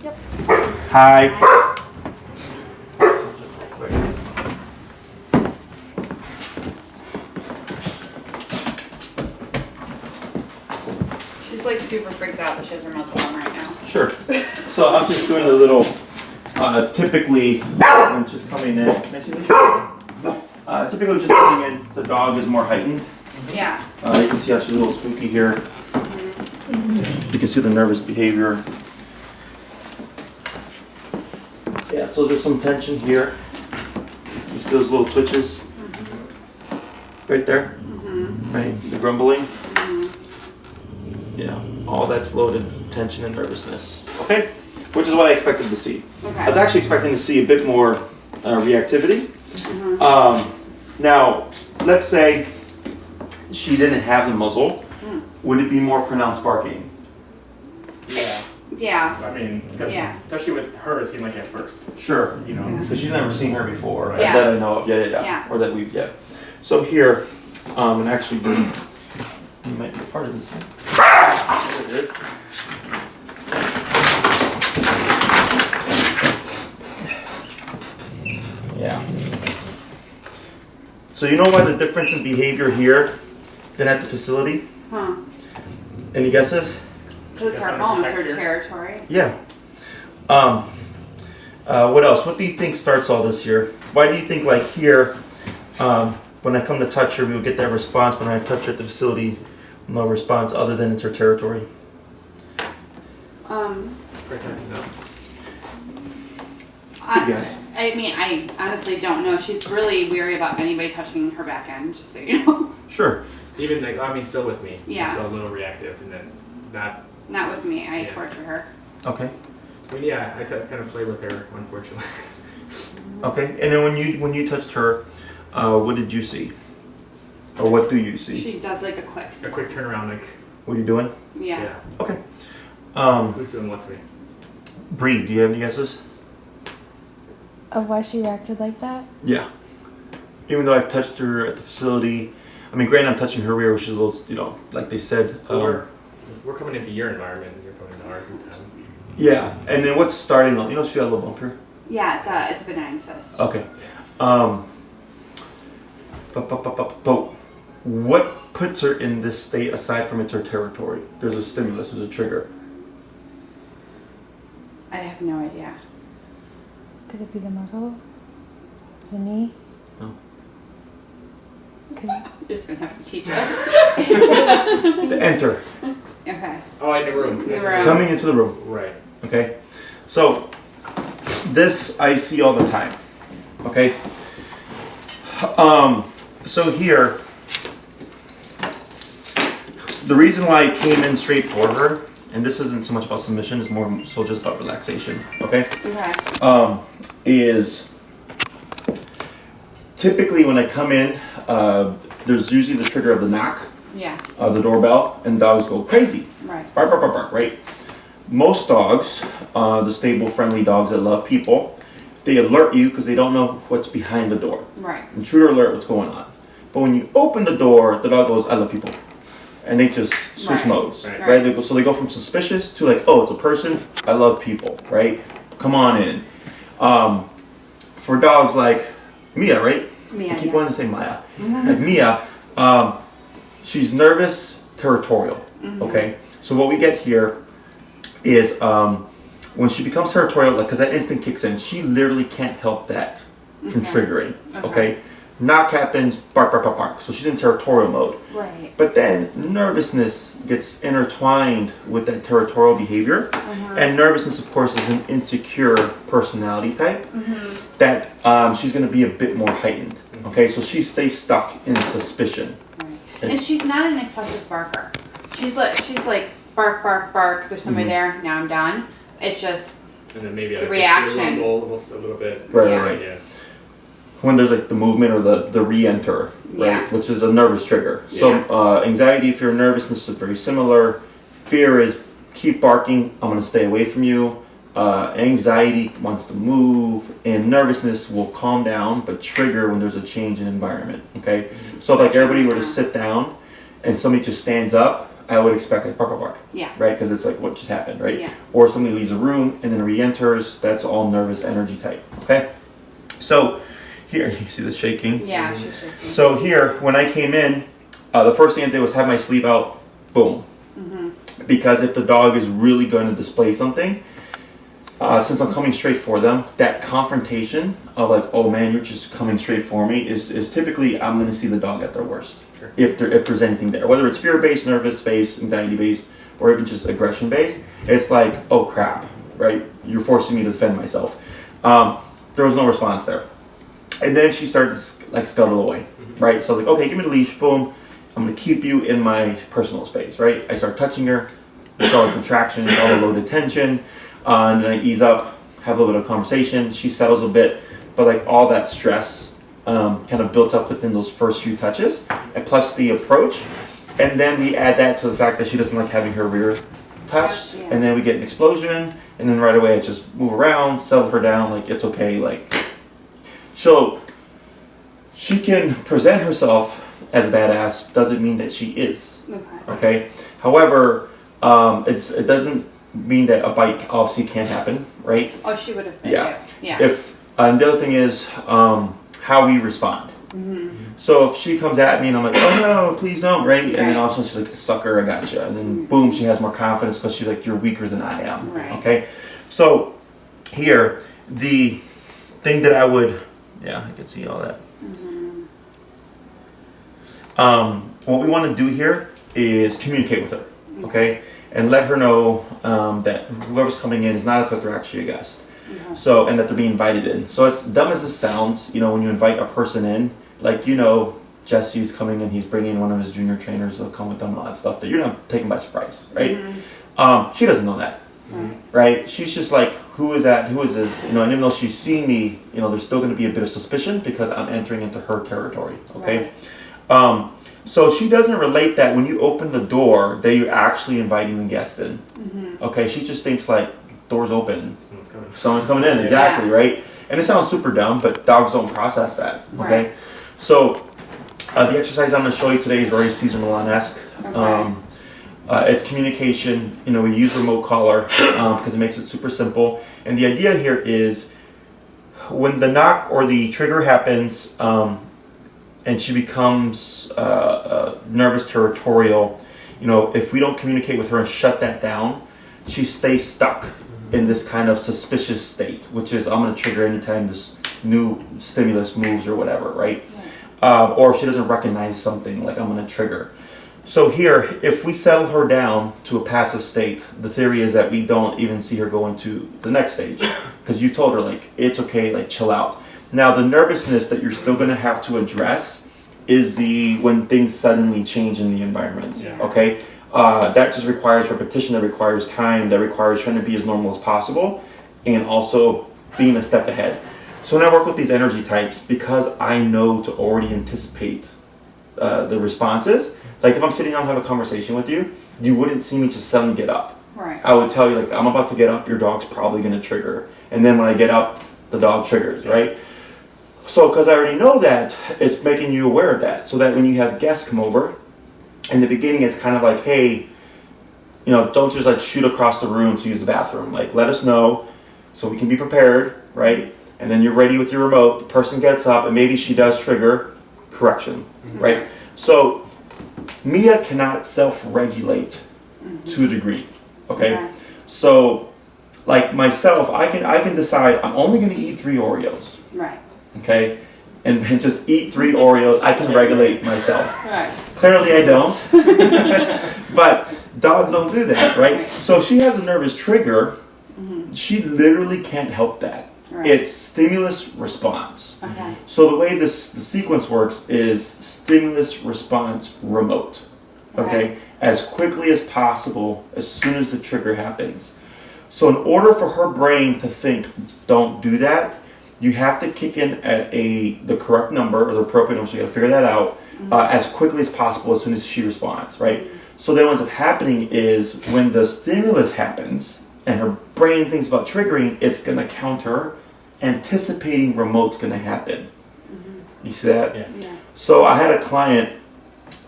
Yep. Hi. She's like super freaked out that she has her muzzle on right now. Sure. So I'm just doing a little, typically, when just coming in, can I see this? Typically just coming in, the dog is more heightened. Yeah. You can see how she's a little spooky here. You can see the nervous behavior. Yeah, so there's some tension here. You see those little twitches? Right there? Right, the grumbling? Yeah, all that's loaded tension and nervousness. Okay, which is what I expected to see. Okay. I was actually expecting to see a bit more reactivity. Now, let's say she didn't have the muzzle. Would it be more pronounced barking? Yeah. Yeah. I mean, Yeah. especially with her, it seemed like at first. Sure. You know. Because she's never seen her before. Yeah. That I know of. Yeah. Yeah. Or that we've, So here, and actually, you might be a part of this. There it is. Yeah. So you know why the difference in behavior here than at the facility? Huh. Any guesses? Because it's Guess her I'm home, it's protect her her. territory. Yeah. What else? What do you think starts all this here? Why do you think like here, when I come to touch her, we would get that response, but when I touch her at the facility, no response other than it's her territory? Protecting us. I mean, I honestly don't know. She's really weary about anybody touching her back end, just so you know. Sure. Even like, I mean, still with me. Yeah. She's still a little reactive, and then not. Not with me. I Yeah. torture her. Okay. I mean, yeah, I kind of play with her, unfortunately. Okay. And then when you touched her, what did you see? Or what do you see? She does like a quick. A quick turnaround, like. What are you doing? Yeah. Okay. Who's doing what to me? Bree, do you have any guesses? Of why she reacted like that? Yeah. Even though I've touched her at the facility, I mean, granted, I'm touching her rear, which is a little, like they said. We're coming into your environment, and you're coming into ours this time. Yeah. And then what's starting? She got a little bump here. Yeah, it's a benign cyst. Okay. But what puts her in this state aside from it's her territory? There's a stimulus, there's a trigger. I have no idea. Could it be the muzzle? Is it me? No. Okay. You're just gonna have to teach us. The enter. Okay. Oh, in the room. The room. Coming into the room. Right. Okay. So this I see all the time. Okay. So here, the reason why I came in straight for her, and this isn't so much about submission, it's more so just about relaxation. Okay. Okay. Is typically when I come in, there's usually the trigger of the knock, Yeah. the doorbell, and dogs go crazy. Right. Bark, bark, bark, bark, right? Most dogs, the stable, friendly dogs that love people, they alert you because they don't know what's behind the door. Right. Intruder alert, what's going on. But when you open the door, the dog goes, I love people. And they just switch Right. modes, Right. right? So they go from suspicious to like, oh, it's a person, I love people, right? Come on in. For dogs like Mia, right? Mia, I keep yeah. wanting to say Maya. Like Mia, she's nervous, territorial, okay? So what we get here is when she becomes territorial, like, because that instinct kicks in, she literally can't help that from triggering, okay? Knock happens, bark, bark, bark, bark. So she's in territorial mode. Right. But then nervousness gets intertwined with that territorial behavior. And nervousness, of course, is an insecure personality type that she's going to be a bit more heightened. Okay, so she stays stuck in suspicion. Right. And she's not an excessive barker. She's like bark, bark, bark. There's somebody there. Now I'm done. It's just And then maybe The a reaction. rumble, almost a little bit. Right, Yeah. right. Yeah. When there's like the movement or the re-enter, right, Yeah. which is a nervous trigger. So anxiety, fear, nervousness is very similar. Fear is keep barking, I'm going to stay away from you. Anxiety wants to move, and nervousness will calm down but trigger when there's a change in environment. Okay, so if like everybody were to sit down and somebody just stands up, I would expect like bark, bark, bark. Yeah. Right? Because it's like what just happened, right? Yeah. Or somebody leaves a room and then re-enters. That's all nervous energy type. Okay. So here, you see the shaking. Yeah, she's shaking. So here, when I came in, the first thing I did was have my sleeve out. Boom. Because if the dog is really going to display something, since I'm coming straight for them, that confrontation of like, oh man, you're just coming straight for me is typically I'm going to see the dog at their worst. Sure. If there's anything there, whether it's fear-based, nervous-based, anxiety-based, or even just aggression-based, it's like, oh crap, right? You're forcing me to defend myself. There was no response there. And then she started to like scuttle away, right? So I was like, okay, give me the leash, boom. I'm going to keep you in my personal space, right? I start touching her, with all the contractions, all the low tension, and then I ease up, have a little bit of conversation. She settles a bit, but like all that stress kind of built up within those first few touches, and plus the approach. And then we add that to the fact that she doesn't like having her rear touched, Yeah. and then we get an explosion, and then right away I just move around, settle her down, like it's okay, like she can present herself as a badass, doesn't mean that she is. Okay. However, it doesn't mean that a bite obviously can't happen, right? Oh, she would have been. Yeah. Yeah. And the other thing is how we respond. So if she comes at me and I'm like, oh no, please don't, right? And then all of a sudden she's like, sucker, I gotcha. And then boom, she has more confidence because she's like, you're weaker than I am. Right. Okay. So here, the thing that I would, I can see all that. What we want to do here is communicate with her, okay? And let her know that whoever's coming in is not a threat, they're actually a guest. So, and that they're being invited in. So as dumb as this sounds, when you invite a person in, like, Jesse's coming in, he's bringing one of his junior trainers, they'll come with them and all that stuff, that you're not taken by surprise, right? She doesn't know that, right? She's just like, who is that? Who is this? And even though she's seen me, there's still going to be a bit of suspicion because I'm entering into her territory, okay? So she doesn't relate that when you open the door that you're actually inviting the guest in. Okay, she just thinks like, door's open, someone's coming in, exactly, right? And it sounds super dumb, but dogs don't process that, okay? Right. So the exercise I'm going to show you today is very Cesar Millan-esque. It's communication, we use remote collar because it makes it super simple. And the idea here is when the knock or the trigger happens, and she becomes nervous, territorial, if we don't communicate with her and shut that down, she stays stuck in this kind of suspicious state, which is I'm going to trigger anytime this new stimulus moves or whatever, right? Or if she doesn't recognize something, like I'm going to trigger. So here, if we settle her down to a passive state, the theory is that we don't even see her go into the next stage because you've told her like, it's okay, like chill out. Now, the nervousness that you're still going to have to address is when things suddenly change in the environment, okay? That just requires repetition, that requires time, that requires trying to be as normal as possible, and also being a step ahead. So when I work with these energy types, because I know to already anticipate the responses, like if I'm sitting down and have a conversation with you, you wouldn't see me just suddenly get up. Right. I would tell you, like, I'm about to get up, your dog's probably going to trigger. And then when I get up, the dog triggers, right? So, because I already know that, it's making you aware of that. So that when you have guests come over, in the beginning it's kind of like, hey, don't just like shoot across the room to use the bathroom. Like, let us know so we can be prepared, right? And then you're ready with your remote, the person gets up, and maybe she does trigger, correction, right? So, Mia cannot self-regulate to a degree, okay? So, like myself, I can decide I'm only going to eat 3 Oreos. Right. Okay, and just eat 3 Oreos. I can regulate myself. Right. Clearly, I don't. But dogs don't do that, right? So if she has a nervous trigger, she literally can't help that. Right. It's stimulus response. Okay. So the way the sequence works is stimulus response remote. Okay, as quickly as possible, as soon as the trigger happens. So in order for her brain to think, don't do that, you have to kick in at the correct number or the appropriate number, so you got to figure that out as quickly as possible as soon as she responds, right? So then what ends up happening is when the stimulus happens and her brain thinks about triggering, it's going to counter, anticipating remote's going to happen. You see that? Yeah. Yeah. So I had a client,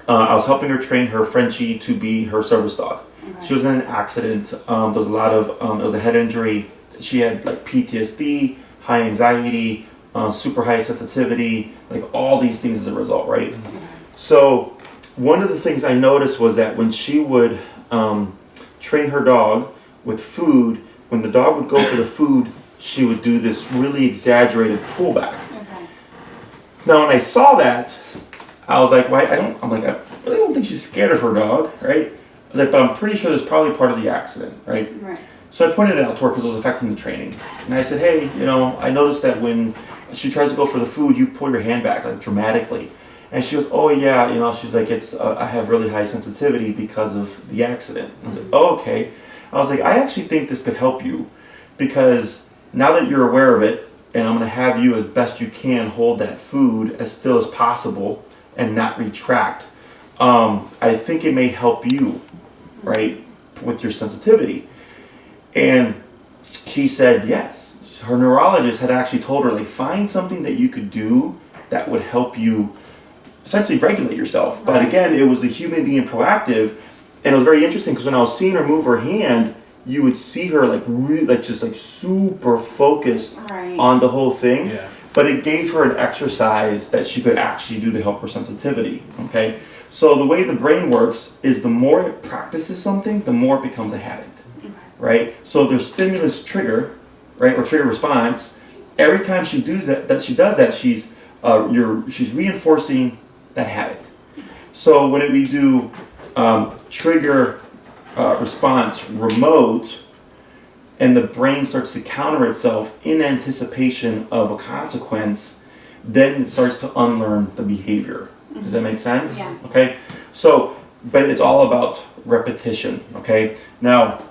I was helping her train her Frenchie to be her service dog. Okay. She was in an accident. There was a lot of, it was a head injury. She had like PTSD, high anxiety, super high sensitivity, like all these things as a result, right? So one of the things I noticed was that when she would train her dog with food, when the dog would go for the food, she would do this really exaggerated pullback. Okay. Now, when I saw that, I was like, I really don't think she's scared of her dog, right? I was like, but I'm pretty sure that's probably part of the accident, right? Right. So I pointed it out to her because it was affecting the training. And I said, hey, I noticed that when she tries to go for the food, you pull your hand back, like dramatically. And she goes, oh yeah, she's like, I have really high sensitivity because of the accident. I was like, oh, okay. I was like, I actually think this could help you because now that you're aware of it, and I'm going to have you as best you can hold that food as still as possible and not retract, I think it may help you, right, with your sensitivity. And she said yes. Her neurologist had actually told her, like, find something that you could do that would help you essentially regulate yourself. But again, it was the human being proactive, and it was very interesting because when I was seeing her move her hand, you would see her like really, like just like super focused on the whole thing. Yeah. But it gave her an exercise that she could actually do to help her sensitivity. Okay, so the way the brain works is the more it practices something, the more it becomes a habit. Right? So if there's stimulus trigger, right, or trigger response, every time she does that, she's reinforcing that habit. So when we do trigger response remote, and the brain starts to counter itself in anticipation of a consequence, then it starts to unlearn the behavior. Does that make sense? Yeah. Okay. So, but it's all about repetition. Okay. Now,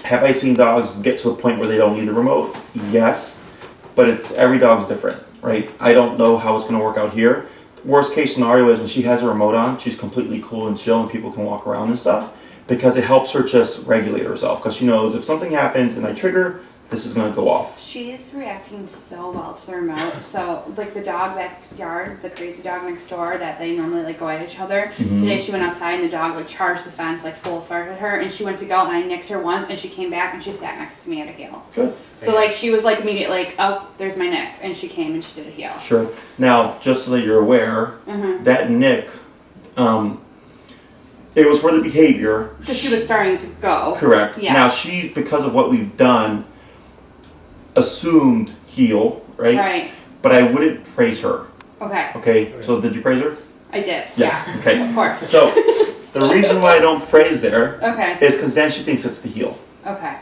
have I seen dogs get to the point where they don't need the remote? Yes, but every dog's different, right? I don't know how it's going to work out here. Worst case scenario is when she has a remote on, she's completely cool and chill and people can walk around and stuff because it helps her just regulate herself because she knows if something happens and I trigger, this is going to go off. She's reacting so well to the remote. So, like the dog backyard, the crazy dog next door that they normally like go at each other. Today she went outside and the dog like charged the fence like full fart at her, and she went to go and I nicked her once and she came back and she sat next to me at a heel. Good. So like she was like immediately like, oh, there's my nick, and she came and she did a heel. Sure. Now, just so that you're aware, that nick, it was for the behavior. Because she was starting to go. Correct. Yeah. Now she's, because of what we've done, assumed heel, right? Right. But I wouldn't praise her. Okay. Okay. So did you praise her? I did. Yes. Yeah. Okay. Of course. So the reason why I don't praise there Okay. is because then she thinks it's the heel. Okay.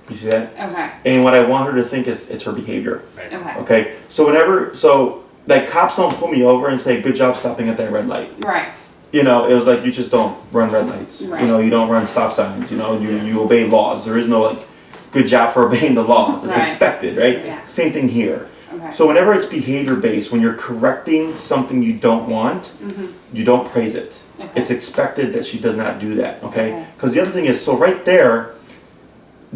You see that? Okay. And what I want her to think is it's her behavior. Right. Okay. Okay. So like cops don't pull me over and say, "Good job stopping at that red light." Right. It was like you just don't run red lights. Right. You don't run stop signs. You obey laws. There is no like, good job for obeying the laws. It's Right. expected, right? Yeah. Same thing here. Okay. So whenever it's behavior based, when you're correcting something you don't want, you don't praise it. Okay. It's expected that she does not do that. Okay? Okay. Because the other thing is, so right there,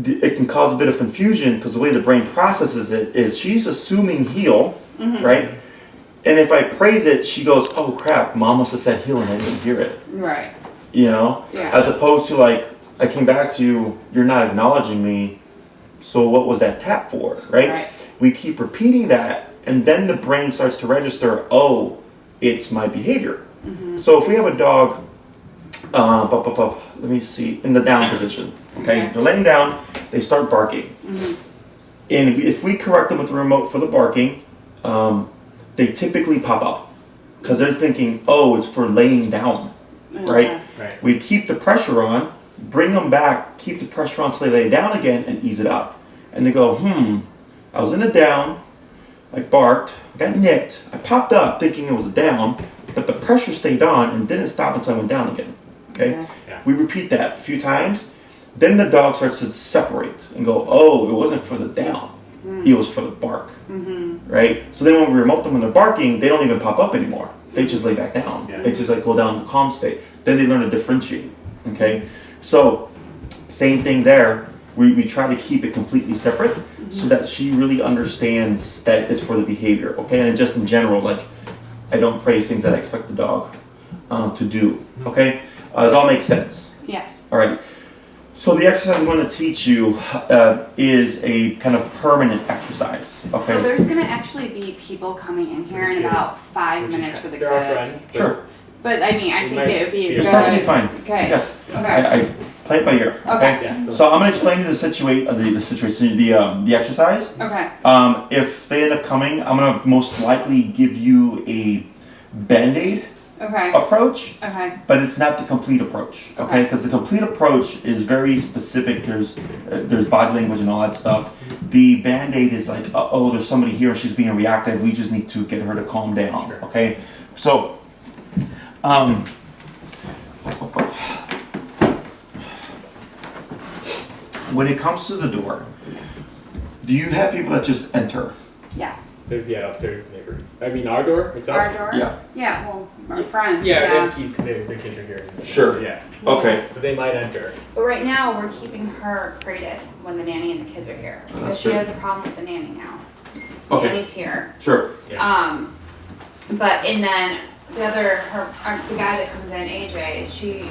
it can cause a bit of confusion because the way the brain processes it is she's assuming heel, right? And if I praise it, she goes, "Oh crap, mom must have said heel and I didn't hear it." Right. Yeah. As opposed to like, I came back to you, you're not acknowledging me, so what was that tap for, right? Right. We keep repeating that, and then the brain starts to register, oh, it's my behavior. So if we have a dog, let me see, in the down position, okay? They're laying down, they start barking. And if we correct them with the remote for the barking, they typically pop up because they're thinking, oh, it's for laying down, right? Right. We keep the pressure on, bring them back, keep the pressure on till they lay down again and ease it up. And they go, I was in a down, I barked, I got nicked, I popped up thinking it was a down, but the pressure stayed on and didn't stop until I went down again. Okay? Yeah. We repeat that a few times, then the dog starts to separate and go, oh, it wasn't for the down, it was for the bark. Right? So then when we remote them when they're barking, they don't even pop up anymore. They just lay back down. Yeah. They just like go down to calm state. Then they learn to differentiate. Okay? So same thing there. We try to keep it completely separate so that she really understands that it's for the behavior. Okay? And just in general, like I don't praise things that I expect the dog. to do. Okay, does all make sense? Yes. All right. So the exercise I'm going to teach you is a kind of permanent exercise. Okay. So there's gonna actually be people coming in here in about 5 Which is minutes for the they're our kids. friends. but Sure. But I mean, I It think might it would be be a It's good. perfectly fine. Okay. Yes. Okay. I play it by ear. Okay. Yeah. So I'm going to explain to you the exercise. Okay. If they end up coming, I'm going to most likely give you a Band-Aid Okay. approach, Okay. but it's not the complete approach, okay? Okay. Because the complete approach is very specific. There's body language and all that stuff. The Band-Aid is like, oh, there's somebody here, she's being reactive. We just need to get her to calm down, Sure. okay? So, when it comes to the door, do you have people that just enter? Yes. There's upstairs neighbors. I mean, our door itself. Our door. Yeah. Yeah. Well, our friends. Yeah, they have keys because their kids are here. Sure. Yeah. Okay. So they might enter. But right now, we're keeping her crated when the nanny and the kids are here Oh, because that's she good. has a problem with the nanny now. The Okay. nanny's here. Sure. Yeah. But and then the other the guy that comes in, AJ, she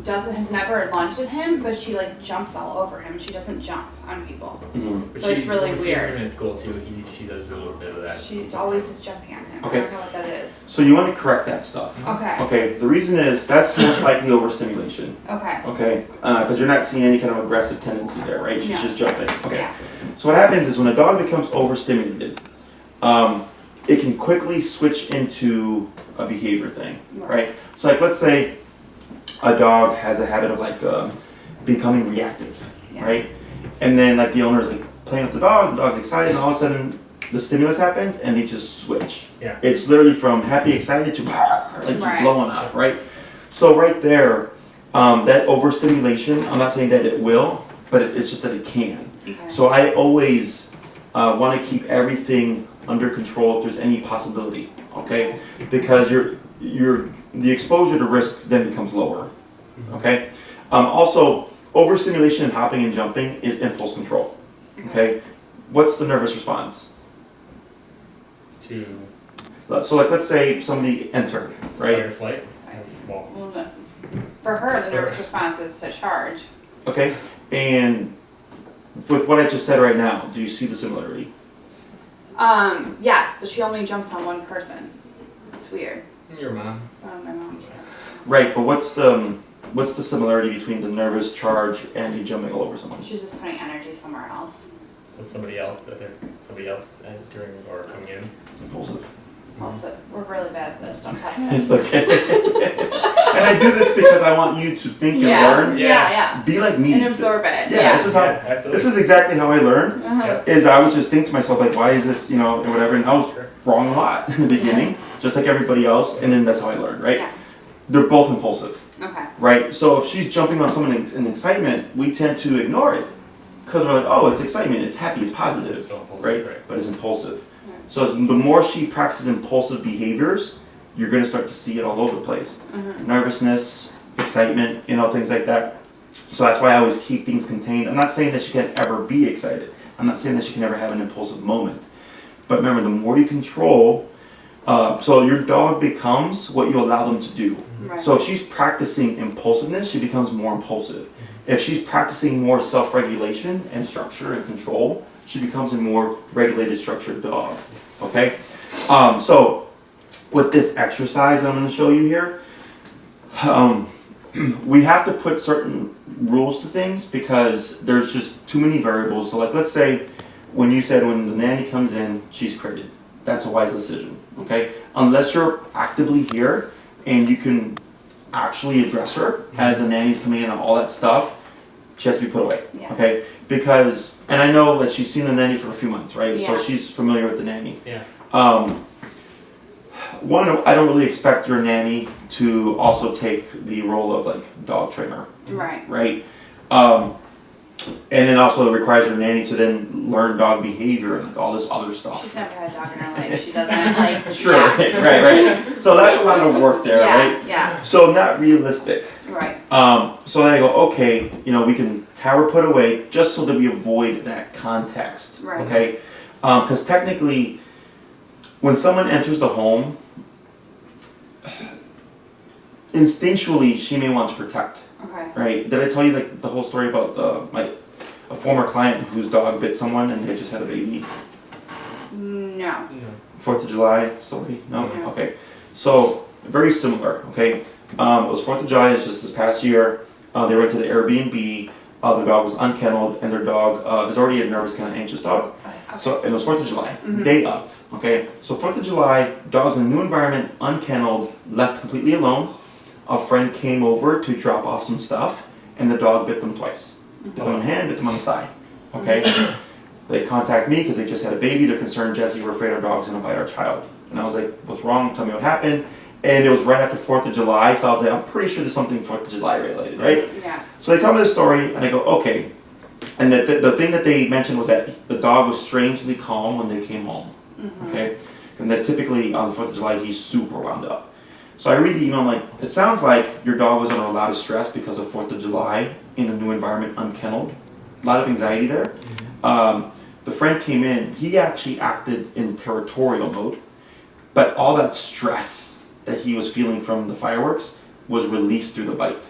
has never lunged at him, but she like jumps all over him. She doesn't jump on people. Mm-hmm. But So it's really when we see weird. him in school too. She does a little bit of that. She always is jumping on him. Okay. I don't know what that is. So you want to correct that stuff. Okay. Okay. The reason is that's most likely overstimulation. Okay. Okay. Because you're not seeing any kind of aggressive tendencies there, right? She's No. just jumping. Okay. Yeah. So what happens is when a dog becomes overstimulated, it can quickly switch into a behavior thing, right? So like let's say a dog has a habit of like becoming reactive, Yeah. right? And then like the owner's like playing with the dog's excited, and all of a sudden the stimulus happens and they just switch. Yeah. It's literally from happy, excited to like just Right. blowing up, right? So right there, that overstimulation, I'm not saying that it will, but it's just that it can. Okay. So I always want to keep everything under control if there's any possibility, okay? Because the exposure to risk then becomes lower, okay? Also, overstimulation and hopping and jumping is impulse control, okay? What's the nervous response? So like let's say somebody entered, Fight or right? flight. Well, Well, for her, the nervous response is to charge. Okay, and with what I just said right now, do you see the similarity? Yes, but she only jumps on one person. It's weird. your mom. My mom too. Right, but what's the similarity between the nervous charge and the jumping all over someone? She's just putting energy somewhere else. So somebody else entering or coming in. It's impulsive. Also, we're really bad at this. Don't test It's us. okay. And I do this because I want you to think and learn. Yeah. Be like me. And absorb it. Yeah, this is how. Absolutely. This is exactly how I learned. Uh-huh. Is I would just think to myself like, why is this, and whatever, and I was wrong a lot in the beginning, just like everybody else, and then that's how I learned, right? Yeah. They're both impulsive, Okay. right? So if she's jumping on someone in excitement, we tend to ignore it because we're like, oh, it's excitement, it's happy, it's positive, It's so impulsive, right? right. But it's impulsive. Right. So the more she practices impulsive behaviors, you're going to start to see it all over the place. Nervousness, excitement, things like that. So that's why I always keep things contained. I'm not saying that she can ever be excited. I'm not saying that she can ever have an impulsive moment. But remember, the more you control, so your dog becomes what you allow them to do. Right. So if she's practicing impulsiveness, she becomes more impulsive. If she's practicing more self-regulation and structure and control, she becomes a more regulated, structured dog. Okay? So with this exercise I'm going to show you here, we have to put certain rules to things because there's just too many variables. So like let's say when you said when the nanny comes in, she's crated. That's a wise decision. Okay? Unless you're actively here and you can actually address her as the nanny's coming in and all that stuff, she has to be put away. Yeah. Okay? Because, and I know that she's seen the nanny for a few months, right? So Yeah. she's familiar with the nanny. Yeah. One, I don't really expect your nanny to also take the role of like dog trainer, Right. right? And then also it requires your nanny to then learn dog behavior and like all this other stuff. She's never had a dog in her life. She doesn't like. Sure, Yeah. right. So that's a lot of work there, Yeah. right? Yeah. So not realistic. Right. So then I go, okay, we can have her put away just so that we avoid that context, Right. okay? Because technically, when someone enters the home, instinctually she may want to protect. Okay. Right? Did I tell you like the whole story about a former client whose dog bit someone and they just had a baby? No. 4th of July story? No? Yeah. Okay. So, very similar, okay? It was 4th of July, it's just this past year. They went to the Airbnb, their dog was unkennelled, and their dog is already a nervous, kind of anxious dog. Okay. So, and it was 4th of July, day of, okay? So, 4th of July, dog's in a new environment, unkennelled, left completely alone. A friend came over to drop off some stuff, and the dog bit them twice. Bit them on the hand, bit them on the thigh, okay? They contact me because they just had a baby. They're concerned, Jesse, we're afraid our dog's going to bite our child. And I was like, what's wrong? Tell me what happened. And it was right after 4th of July, so I was like, I'm pretty sure there's something 4th of July related, right? Yeah. So they tell me the story, and I go, okay. And the thing that they mentioned was that the dog was strangely calm when they came home, okay? And that typically on the 4th of July, he's super wound up. So I read the email, I'm like, it sounds like your dog was under a lot of stress because of 4th of July in a new environment, unkennelled. A lot of anxiety there. The friend came in, he actually acted in territorial mode, but all that stress that he was feeling from the fireworks was released through the bite.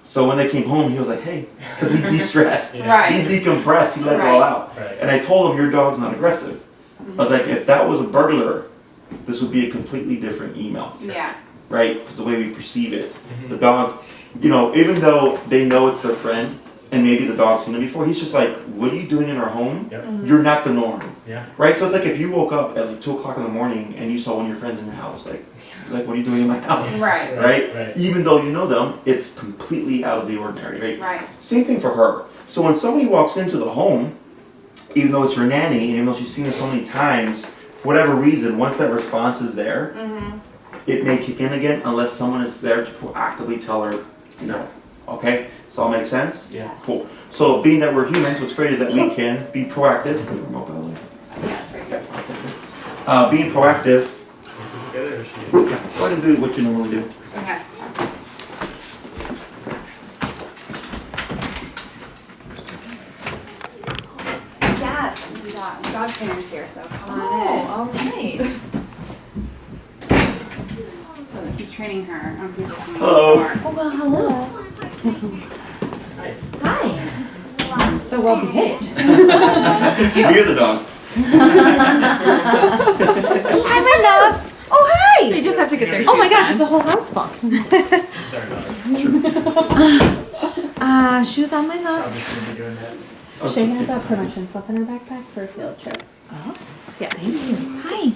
So when they came home, he was like, hey, because he de-stressed, Right. he decompressed, he let it all out. Right. And I told him, your dog's not aggressive. I was like, if that was a burglar, this would be a completely different email, Yeah. right? Because the way we perceive it. The dog, you know, even though they know it's their friend, and maybe the dog's seen it before, he's just like, what are you doing in our home? Yep. You're not the norm. Yeah. Right? So it's like if you woke up at like 2 o'clock in the morning and you saw one of your friends in your house, like what are you doing in my house? Right. Right? Right. Even though you know them, it's completely out of the ordinary, right? Right. Same thing for her. So when somebody walks into the home, even though it's her nanny, and even though she's seen it so many times, for whatever reason, once that response is there, it may kick in again unless someone is there to proactively tell her, no. Okay? Does all make sense? Yeah. Cool. So being that we're humans, what's great is that we can be proactive. Yeah, it's very good. Being proactive. Is it good or is she? Yeah, go ahead and do what you normally do. Okay. Yes, we got dog trainers here, so come on in. all right. So he's training her on people coming Hello. to the door. Oh, well, hello. Hi. Hi. So well behaved. You're the dog. Hi, my loves. Oh, hi. They just have to get their Oh my shoes gosh, on. it's a whole house full. Sorry, Shoes on, my I'm loves. just gonna be doing that. Oh, Shay has a prevention stuff in her backpack for a field trip. Oh, Yes. thank you. Hi.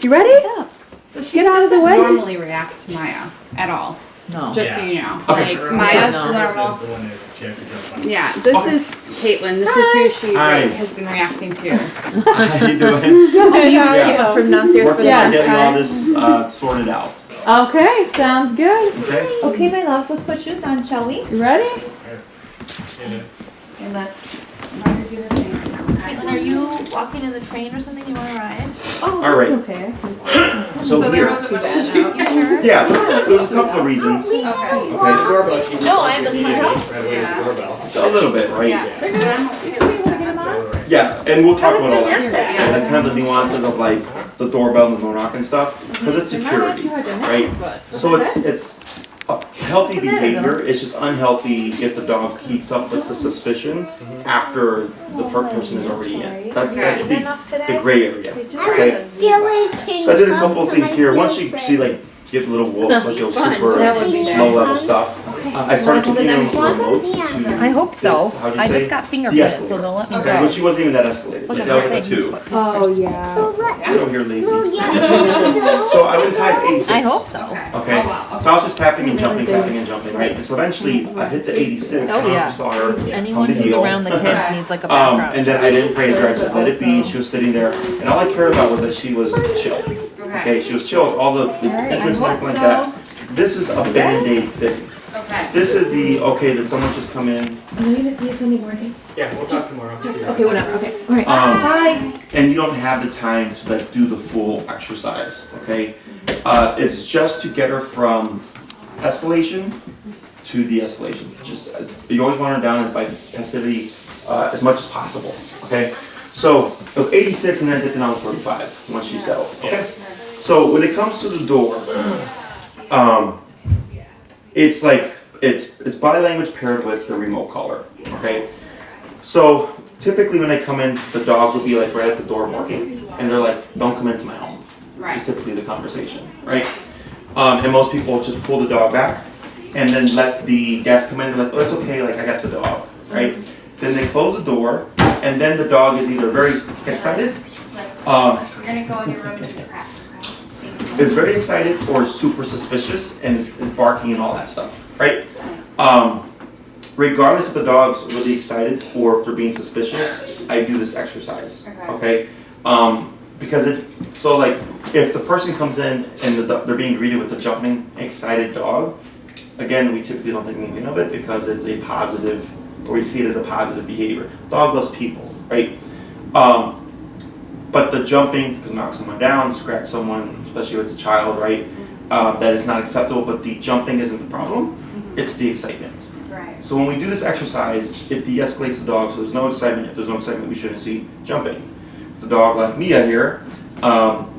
You ready? What's up? So she Get out of the doesn't way. normally react to Maya at all. No. Just Yeah. so you know. Okay. Like Maya's No. normal. The one that she has to jump on. Yeah, this Okay. is Caitlin. This is who she Hi. like, has been reacting to. How you doing? Oh, you just Yeah. came up from downstairs for Working the on first getting all time. this sorted out. Okay, sounds good. Okay? Okay, my loves, let's put shoes on, shall we? You ready? Yeah. And let Why did you have to do that? Caitlin, are you walking in the train or something? You want to ride? Oh, All right. that's okay. So there here. wasn't much to do. You sure? Yeah, there's a couple of reasons. Okay. Okay. Doorbell. She No, I have the immediately doorbell. right away with the doorbell. A little bit, right? Yeah. Yeah, and we'll talk about all that yesterday. stuff. Like kind of the nuances of like the doorbell and the door knock and stuff. Because it's security, right? So it's a healthy behavior. It's just unhealthy if the dog keeps up with the suspicion after the first person is already in. That's the gray area. Okay. So I did a couple of things here. Once she like give a little wolf, like those super That would be low level stuff. I started to get into the remote to I hope so. this, how do you I say? just got fingerprinted, so De-escalate. they'll let me Okay, go. but she wasn't even that escalated. Like, that was like a 2. Oh, yeah. Get over here, lazy. So I was as high as 86. I hope so. Okay. So I was just tapping and jumping, right? And so eventually I hit the 86. Oh, and yeah. I saw her Anyone on the who's heel. around the kids needs like a background. And then I didn't praise her. I just let it be. And she was sitting there. And all I cared about was that she was chill. Okay. She was chill with all the entrance and everything like that. This is a band-aid thing. Okay. This is the, okay, did someone just come in? Are we gonna see you Sunday morning? Yeah, we'll talk tomorrow. Okay, whatever. Okay. All right. Bye. And you don't have the time to like do the full exercise, okay? It's just to get her from escalation to de-escalation. Just you always want her down by passivity as much as possible, okay? So it was 86 and then I did it down to 45 once she settled, okay? So when it comes to the door, it's like, it's body language paired with the remote collar, okay? So typically when they come in, the dogs will be like right at the door barking, and they're like, don't come into my home. Right. Is typically the conversation, right? And most people just pull the dog back, and then let the guests come in, they're like, oh, it's okay, like I got the dog, right? Then they close the door, and then the dog is either very excited, We're gonna go in your room and do the craft. is very excited, or super suspicious, and is barking and all that stuff, right? Regardless if the dog's really excited or if they're being suspicious, I do this exercise, okay? Because so like, if the person comes in and they're being greeted with a jumping, excited dog, again, we typically don't think anything of it because it's a positive, or we see it as a positive behavior. Dog loves people, right? But the jumping could knock someone down, scratch someone, especially with a child, right? That is not acceptable, but the jumping isn't the problem, it's the excitement. Right. So when we do this exercise, it de-escalates the dog, so there's no excitement. If there's no excitement, we shouldn't see jumping. The dog, like Mia here,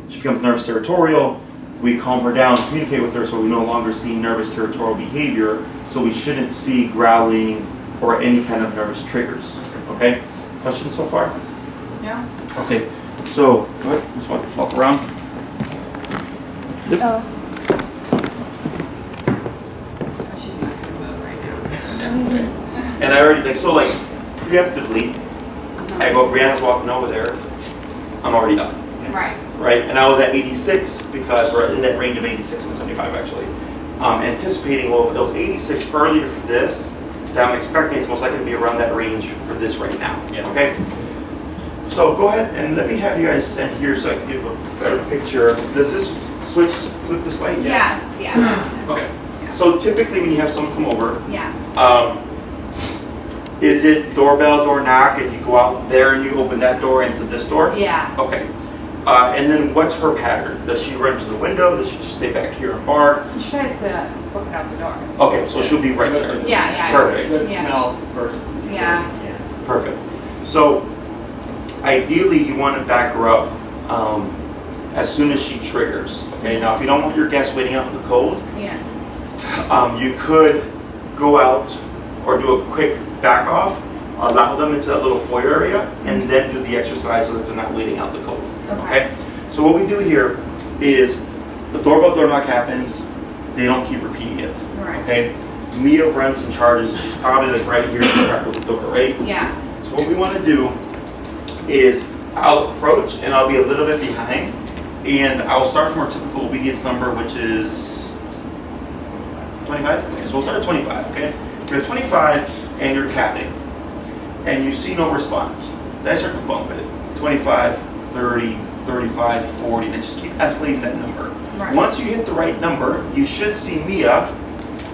she becomes nervous territorial. We calm her down, communicate with her, so we no longer see nervous territorial behavior, so we shouldn't see growling or any kind of nervous triggers, okay? Questions so far? No? Okay, so, go ahead, just walk around. Yep. Oh. Oh, she's not gonna move right now. And I already, preemptively, I go, Brianna's walking over there, I'm already up. Right. Right, and I was at 86 because we're in that range of 86 and 75 actually. Anticipating, well, if it was 86 earlier for this, that I'm expecting it's most likely to be around that range for this right now. Yeah. Okay? So go ahead and let me have you guys stand here so I can give a better picture. Does this switch flip this light? Yes, yeah. Okay. So typically when you have someone come over, Yeah. is it doorbell, door knock, and you go out there and you open that door into this door? Yeah. Okay. And then what's her pattern? Does she run to the window? Does she just stay back here and bark? She tries to book it out the door. Okay, so she'll be right there. Yeah. Perfect. Does Yeah. smell first. Yeah. Perfect. So ideally you want to back her up as soon as she triggers. Okay, now if you don't want your guests waiting out in the cold, Yeah. you could go out or do a quick back off, allow them into that little foyer area, and then do the exercise so that they're not waiting out in the cold. Okay? So what we do here is the doorbell door knock happens, they don't keep repeating it. Right. Okay? Mia runs and charges, she's probably like right here with the door, right? Yeah. So what we want to do is I'll approach and I'll be a little bit behind, and I'll start from our typical obedience number, which is 25? Okay, so we'll start at 25, okay? You're at 25 and you're tapping, and you see no response. Then I start to bump it. 25, 30, 35, 40, and just keep escalating that number. Right. Once you hit the right number, you should see Mia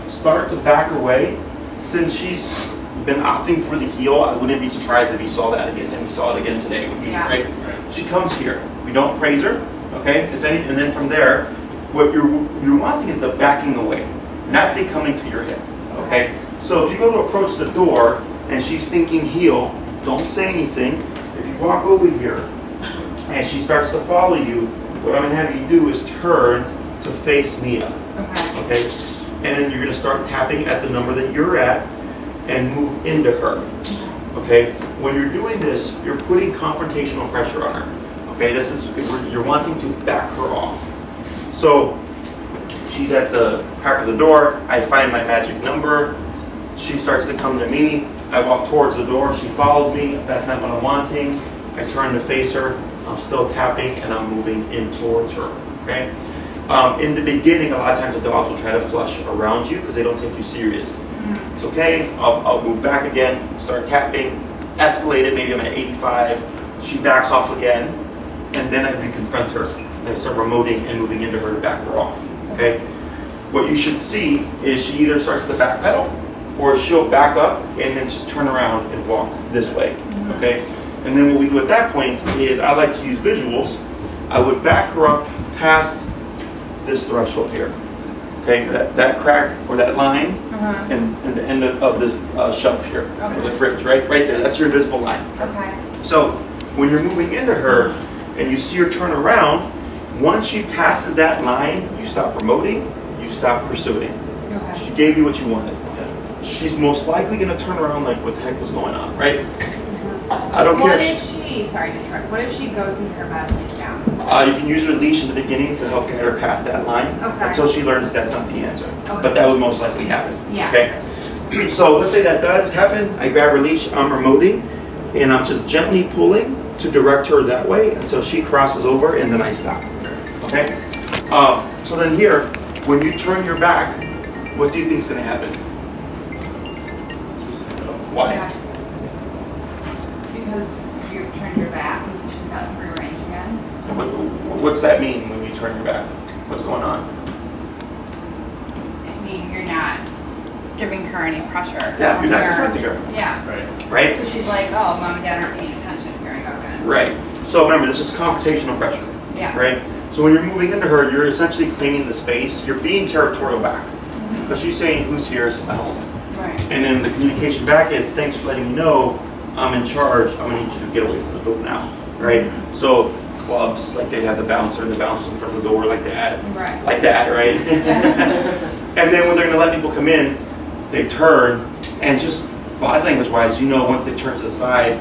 start to back away. Since she's been opting for the heel, I wouldn't be surprised if you saw that again, and we saw it again today with me, Yeah. right? She comes here. We don't praise her, okay? If any, and then from there, what you're wanting is the backing away, not the coming to your hip, okay? So if you go to approach the door and she's thinking heel, don't say anything. If you walk over here and she starts to follow you, what I'm gonna have you do is turn to face Mia, Okay. okay? And then you're gonna start tapping at the number that you're at and move into her, okay? When you're doing this, you're putting confrontational pressure on her, okay? This is, you're wanting to back her off. So she's at the crack of the door, I find my magic number, she starts to come to me, I walk towards the door, she follows me, if that's not what I'm wanting, I turn to face her, I'm still tapping and I'm moving in towards her, okay? In the beginning, a lot of times the dogs will try to flush around you because they don't take you serious. It's okay, I'll move back again, start tapping, escalate it, maybe I'm at 85, she backs off again, and then I reconfront her. And I start remoting and moving into her to back her off, okay? What you should see is she either starts to backpedal, or she'll back up and then just turn around and walk this way, okay? And then what we do at that point is I like to use visuals. I would back her up past this threshold here, okay? That crack or that line and the end of this shelf here, or the fridge, right there. That's your invisible line. Okay. So when you're moving into her and you see her turn around, once she passes that line, you stop remoting, you stop pursuing. Okay. She gave you what you wanted. She's most likely gonna turn around like, what the heck was going on, right? I don't care What if if she, sorry to interrupt, what if she goes into her bed and lays down? you can use her leash in the beginning to help get her past that line Okay. until she learns that's not the answer. Okay. But that would most likely happen. Yeah. Okay. So let's say that does happen. I grab her leash, I'm remoting, and I'm just gently pulling to direct her that way until she crosses over, and then I stop. Okay. So then here, when you turn your back, what do you think is going to happen? Why? Yeah. Because you've turned your back and so she's got free range again. What's that mean when you turn your back? What's going on? I mean, you're not giving her any pressure. Yeah, you're not You're- confronting her. Yeah. Right. Right? So she's like, oh, mom and dad aren't paying attention. Here I go again. Right. So remember, this is confrontational pressure. Yeah. Right? So when you're moving into her, you're essentially claiming the space. You're being territorial back. Because she's saying, who's here is my home. Right. And then the communication back is, thanks for letting me know I'm in charge. I'm going to need you to get away from the door now. Right? So clubs, like they have the bouncer in front of the door like that. Right. Like that, right? And then when they're going to let people come in, they turn, and just body language wise, you know, once they turn to the side,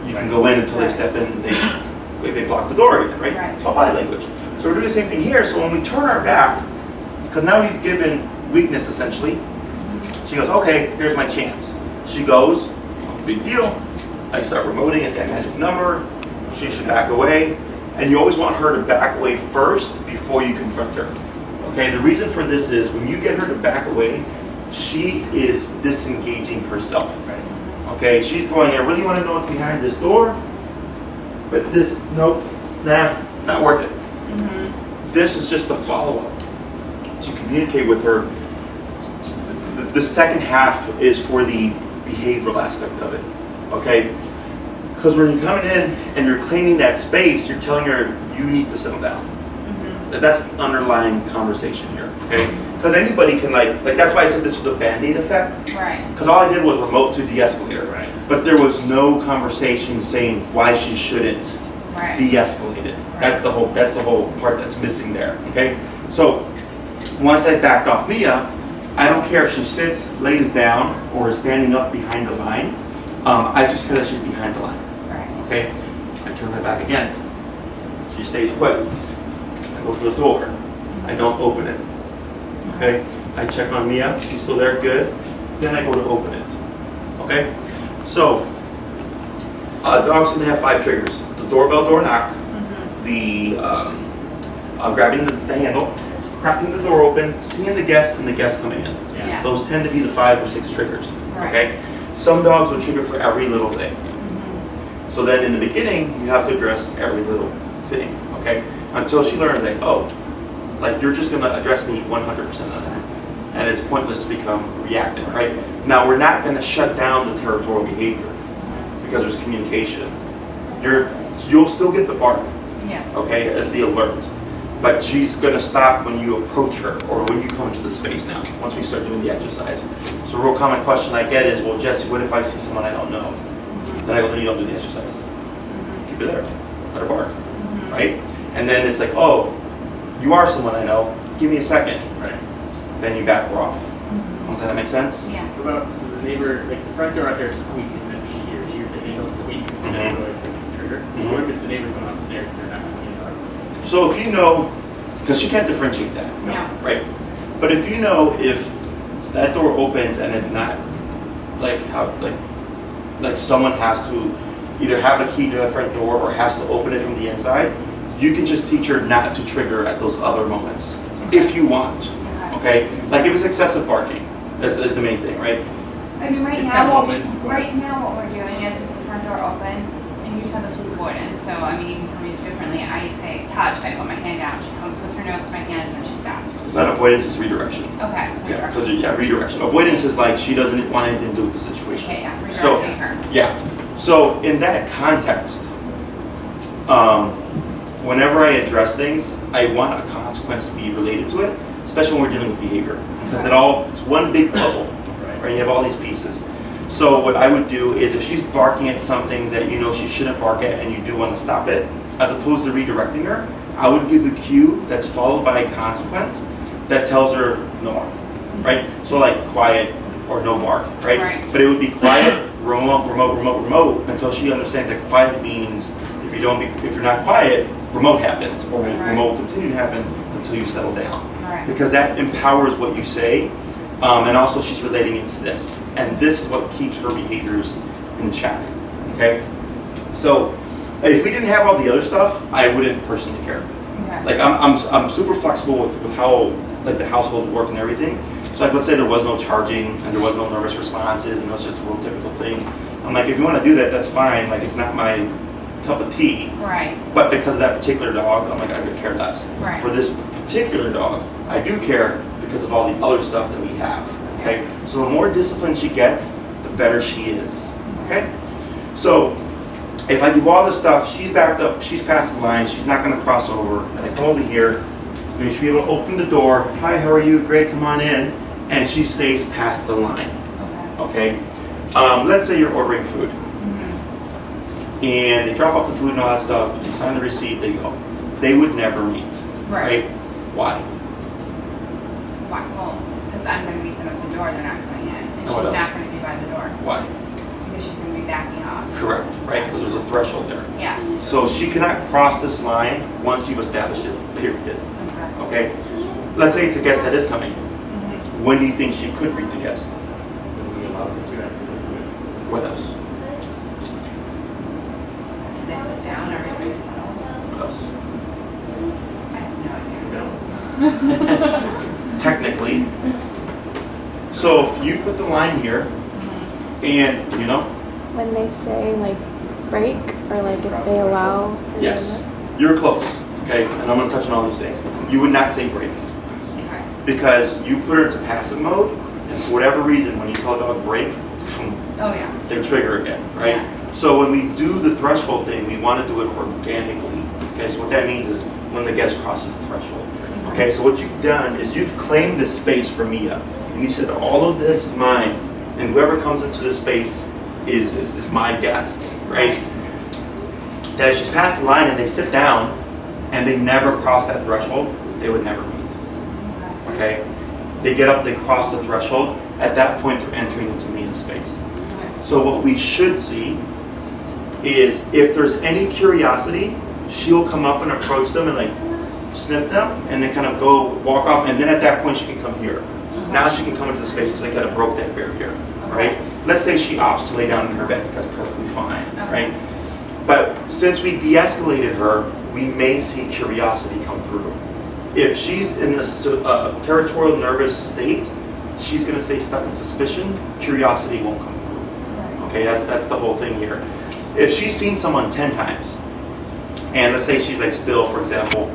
you can go in until they step in, they block the door again, right? Right. It's all body language. So we're doing the same thing here. So when we turn our back, because now we've given weakness essentially, she goes, okay, here's my chance. She goes, no big deal. I start remoting at that magic number. She should back away. And you always want her to back away first before you confront her. Okay, the reason for this is when you get her to back away, she is disengaging herself. Okay, she's going, I really want to know what's behind this door, but this, nope, nah, not worth it. This is just a follow-up to communicate with her. The second half is for the behavioral aspect of it, okay? Because when you're coming in and you're claiming that space, you're telling her you need to settle down. That's the underlying conversation here, okay? Because anybody can like that's why I said this was a Band-Aid effect. Right. Because all I did was remote to de-escalate her. Right. But there was no conversation saying why she shouldn't Right. be escalated. That's the whole part that's missing there. Okay? So once I backed off Mia, I don't care if she sits, lays down, or is standing up behind the line. I just care that she's behind the line. Right. Okay? I turn my back again. She stays put. I go to the door. I don't open it. Okay? I check on Mia. She's still there. Good. Then I go to open it. Okay? So, dogs can have 5 triggers. The doorbell door knock, the grabbing the handle, cracking the door open, seeing the guest, and the guest coming in. Yeah. Those tend to be the 5 or 6 triggers. Right. Okay? Some dogs will trigger for every little thing. So then in the beginning, you have to address every little thing. Okay? Until she learns that, oh, like you're just going to address me 100% of the time. And it's pointless to become reactive, right? Now, we're not going to shut down the territorial behavior because there's communication. You'll still get the bark, Yeah. okay, as the alert. But she's going to stop when you approach her or when you come into the space now, once we start doing the exercise. So a real common question I get is, well, Jesse, what if I see someone I don't know? Then I go, then you don't do the exercise. Keep it there. Let her bark, right? And then it's like, oh, you are someone I know. Give me a second. Right. Then you back her off. Does that make sense? Yeah. What about, so the neighbor, like the front door out there squeaks, and that's what she hears. She hears an anal squeak, and that's what always thinks it's a trigger. What if it's the neighbors going upstairs and they're not coming in the So if you know, because she can't differentiate that, No. right? But if you know if that door opens and it's not like how like someone has to either have a key to the front door or has to open it from the inside, you can just teach her not to trigger at those other moments if you want. Okay, like if it's excessive barking, that's the main thing, right? I mean, right It's now, got what moments where- what we're doing is if the front door opens, and you said this was avoidance, so I mean, tell me differently. I say touch, I put my hand down. She comes, puts her nose to my hand, and then she stops. It's not avoidance, it's redirection. Okay. Yeah, because redirection. Avoidance is like she doesn't want anything to do with the situation. Okay, yeah, So- redirecting her. Yeah. So in that context, whenever I address things, I want a consequence to be related to it, especially when we're dealing with behavior, because it's one big puzzle, right? You have all these pieces. So what I would do is if she's barking at something that you know she shouldn't bark at and you do want to stop it, as opposed to redirecting her, I would give a cue that's followed by a consequence that tells her no more. right? So like quiet or no bark, right? Right. But it would be quiet, remote until she understands that quiet means if you're not quiet, remote happens, or remote will continue to happen until you settle down. Right. Because that empowers what you say, and also she's relating it to this, and this is what keeps her behaviors in check. Okay, so if we didn't have all the other stuff, I wouldn't personally care. Okay. Like I'm super flexible with how like the household work and everything. So like let's say there was no charging and there was no nervous responses and it was just a real typical thing. I'm like, if you want to do that, that's fine. Like it's not my cup of tea. Right. But because of that particular dog, I'm like, I could care less. Right. For this particular dog, I do care because of all the other stuff that we have. Okay. So the more discipline she gets, the better she is. Okay. So if I do all this stuff, she's backed up, she's past the line, she's not going to cross over, and I come over here, and you should be able to open the door. Hi, how are you? Great, come on in. And she stays past the line. Okay. Let's say you're ordering food. And they drop off the food and all that stuff, you sign the receipt, they go. They would never meet. Right. Why? Why? Well, because I'm going to meet them at the door, they're not coming in. And Oh, she's no. not going to be by the door. Why? Because she's going to be backing off. Correct, right? Because there's a threshold there. Yeah. So she cannot cross this line once you've established it, period. Okay. Okay? Let's say it's a guest that is coming. When do you think she could greet the guest? When we allow them to after they do it. What else? They sit down, everybody's settled. What else? I have no idea. Technically. So if you put the line here, and you know, When they say like break or like if they allow. yes, you're close. Okay, and I'm going to touch on all these things. You would not say break Okay. because you put her into passive mode, and for whatever reason, when you tell a dog break, Oh, yeah. they trigger again, right? Yeah. So when we do the threshold thing, we want to do it organically. Okay, so what that means is when the guest crosses the threshold. Okay, so what you've done is you've claimed this space for Mia, and you said all of this is mine, and whoever comes into this space is my guest, right? That if she's passed the line and they sit down and they never cross that threshold, they would never meet. Okay? They get up, they cross the threshold. At that point, they're entering into Mia's space. So what we should see is if there's any curiosity, she'll come up and approach them and like sniff them and then kind of go walk off, and then at that point she can come here. Now she can come into the space because they kind of broke that barrier, right? Let's say she opts to lay down in her bed, that's perfectly fine, right? But since we de-escalated her, we may see curiosity come through. If she's in a territorial nervous state, she's going to stay stuck in suspicion. Curiosity won't come through. Okay, that's the whole thing here. If she's seen someone 10 times, and let's say she's like still, for example,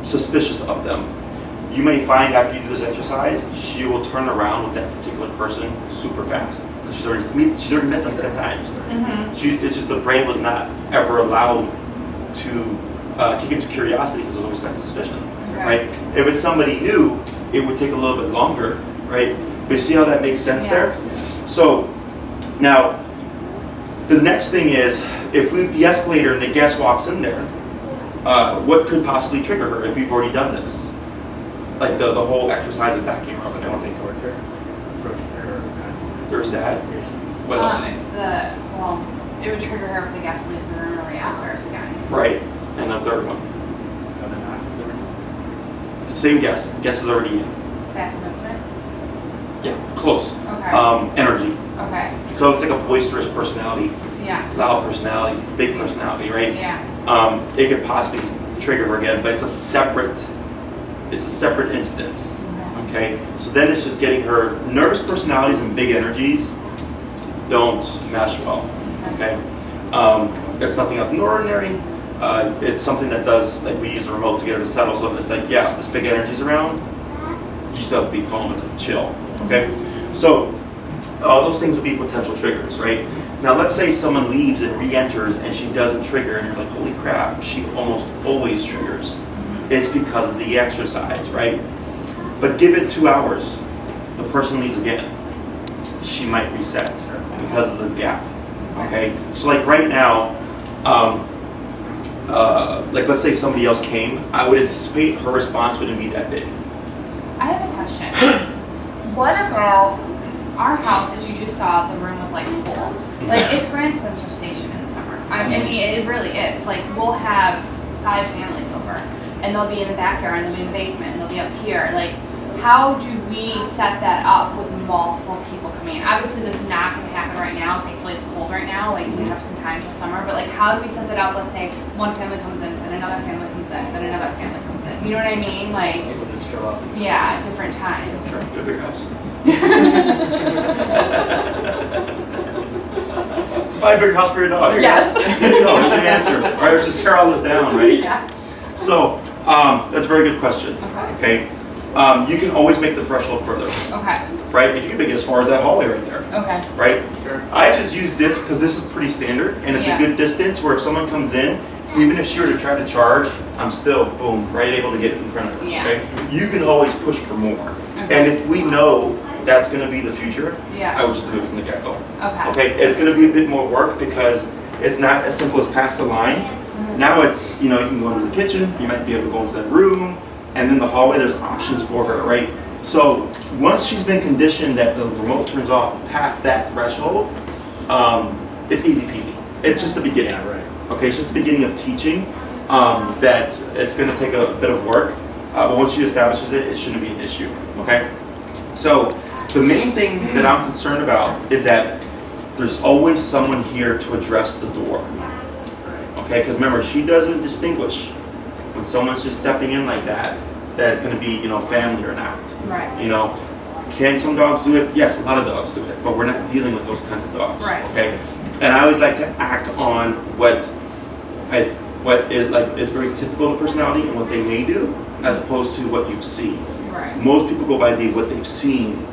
suspicious of them, you may find after you do this exercise, she will turn around with that particular person super fast. Because she's already met them 10 times. It's just the brain was not ever allowed to kick into curiosity because it was always stuck in suspicion, right? If it's somebody new, it would take a little bit longer, right? But you see how that makes sense there? So now, the next thing is, if we've de-escalated her and the guest walks in there, what could possibly trigger her if you've already done this? Like the whole exercise of backing her up and everything. Towards her, approaching her, There's that. What else? It would trigger her if the guest leaves the room or re-enters again. Right. And the third one. other than that, The same guest. The guest is already in. Fast movement? Yes. Close. Okay. Energy. Okay. So it's like a boistous personality, Yeah. loud personality, big personality, right? Yeah. It could possibly trigger her again, but it's a separate instance. Okay, so then it's just getting her nervous personalities and big energies don't mesh well. Okay, it's nothing out of the ordinary. It's something that does, like we use a remote to get her to settle. So it's like, yeah, if this big energy's around, you still have to be calm and chill. Okay, so all those things would be potential triggers, right? Now let's say someone leaves and re-enters and she doesn't trigger, and you're like, holy crap, she almost always triggers. It's because of the exercise, right? But give it 2 hours, the person leaves again. She might reset because of the gap, okay? So like right now, like let's say somebody else came, I would anticipate her response wouldn't be that big. I have a question. what about, because our house, as you just saw, the room was like full. Like, it's Grand Central Station in the summer. I mean, it really is. Like, we'll have 5 families over, and they'll be in the backyard, and they'll be in the basement, and they'll be up here. Like, how do we set that up with multiple people coming in? Obviously, this is not going to happen right now. Thankfully, it's cold right now. Like, we have some time till summer. But, like, how do we set that up? Let's say one family comes in, then another family comes in, then another family comes in. You know what I mean? Like, People just show up. yeah, at different times. Get a big house. Let's buy a bigger house for your dog. Yes. There you go, there's the answer. All right, just tear all this down, right? Yeah. So, that's a very good question. Okay. You can always make the threshold further, Okay. right? You can make it as far as that hallway right there, Okay. right? Sure. I just use this because this is pretty standard and it's Yeah. a good distance where if someone comes in, even if she were to try to charge, I'm still, boom, right, able to get in front of her, Yeah. okay? You can always push for more. Okay. And if we know that's gonna be the future, Yeah. I would just do it from the get-go. Okay. Okay, it's gonna be a bit more work because it's not as simple as pass the line. Now it's, you know, you can go into the kitchen, you might be able to go into that room, and then the hallway, there's options for her, right? So once she's been conditioned that the remote turns off past that threshold, it's easy peasy. It's just the beginning. Yeah, right. Okay, it's just the beginning of teaching that it's gonna take a bit of work, but once she establishes it, it shouldn't be an issue, okay? So the main thing that I'm concerned about is that there's always someone here to address the door. Okay, because remember, she doesn't distinguish when someone's just stepping in like that it's going to be, you know, family or not. Right. You know, can some dogs do it? Yes, a lot of dogs do it, but we're not dealing with those kinds of dogs. Right. Okay, and I always like to act on what is very typical of personality and what they may do, as opposed to what you've seen. Right. Most people go by what they've seen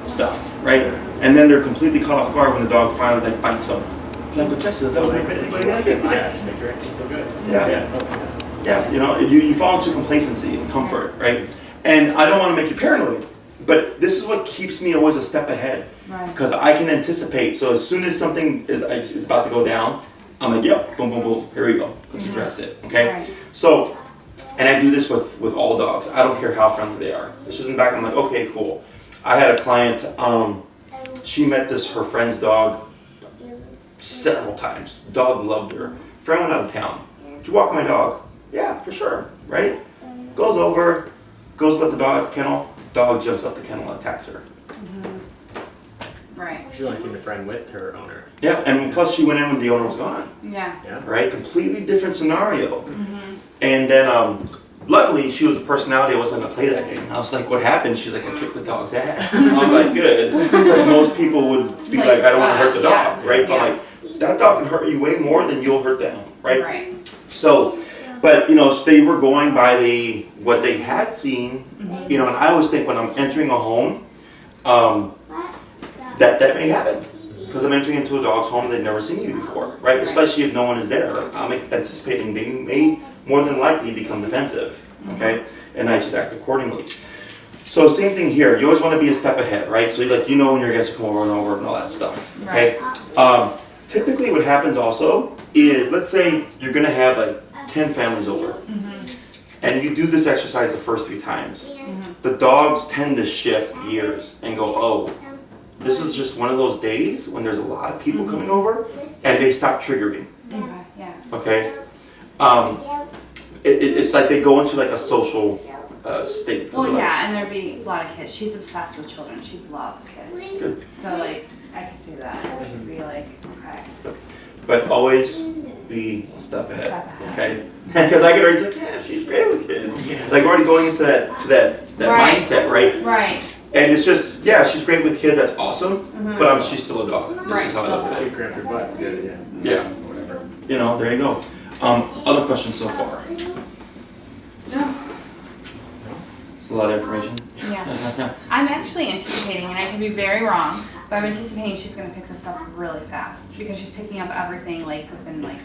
stuff, right? And then they're completely caught off guard when the dog finally like bites them. It's like, but Jesse, that was anybody like it? I actually think you're acting so good. Yeah. Yeah, totally. Yeah, you know, you fall into complacency and comfort, right? And I don't want to make you paranoid, but this is what keeps me always a step ahead. Right. Because I can anticipate. So as soon as something is about to go down, I'm like, yep, boom, boom, boom, here we go. Let's address it, okay? Right. So, and I do this with all dogs. I don't care how friendly they are. It's just in the back, I'm like, okay, cool. I had a client, she met her friend's dog several times. Dog loved her. Friend went out of town. Did you walk my dog? Yeah, for sure, right? Goes over, goes to let the dog out the kennel. Dog jumps up the kennel and attacks her. Right. She's only seen the friend with her owner. Yeah, and plus she went in when the owner was gone, Yeah. Yeah. right? Completely different scenario. And then, luckily, she was the personality I wasn't going to play that game. I was like, what happened? She's like, I kicked the dog's ass. I was like, good. Because most people would be like, I don't want to hurt the dog, right? But Yeah. like, that dog can hurt you way more than you'll hurt them, right? Right. So, but you know, they were going by what they had seen, you know, and I always think when I'm entering a home, that may happen. Because I'm entering into a dog's home, they've never seen you before, right? Especially if no one is there. Like, I'm anticipating they may more than likely become defensive, okay? And I just act accordingly. So same thing here. You always want to be a step ahead, right? So you know when your guests come over and over and all that stuff, okay? Typically what happens also is, let's say you're going to have like 10 families over. And you do this exercise the first 3 times. The dogs tend to shift gears and go, oh, this is just one of those days when there's a lot of people coming over, and they stop triggering. Okay. Yeah. Okay, it's like they go into like a social state. Well, yeah, and there'd be a lot of kids. She's obsessed with children. She loves kids. Good. So like, I can see that. She'd be like, okay. But always be a step ahead. Step ahead. Okay, because I get already like, yeah, she's great with kids. Like we're already going into that Right. mindset, right? Right. And it's just, yeah, she's great with kids. That's awesome. But she's still a dog. This is how I look at it. You grabbed her butt. Good, yeah. Yeah. Whatever. You know, there you go. Other questions so far? No. It's a lot of information. Yeah. I'm actually anticipating, and I could be very wrong, but I'm anticipating she's going to pick this up really fast because she's picking up everything like within like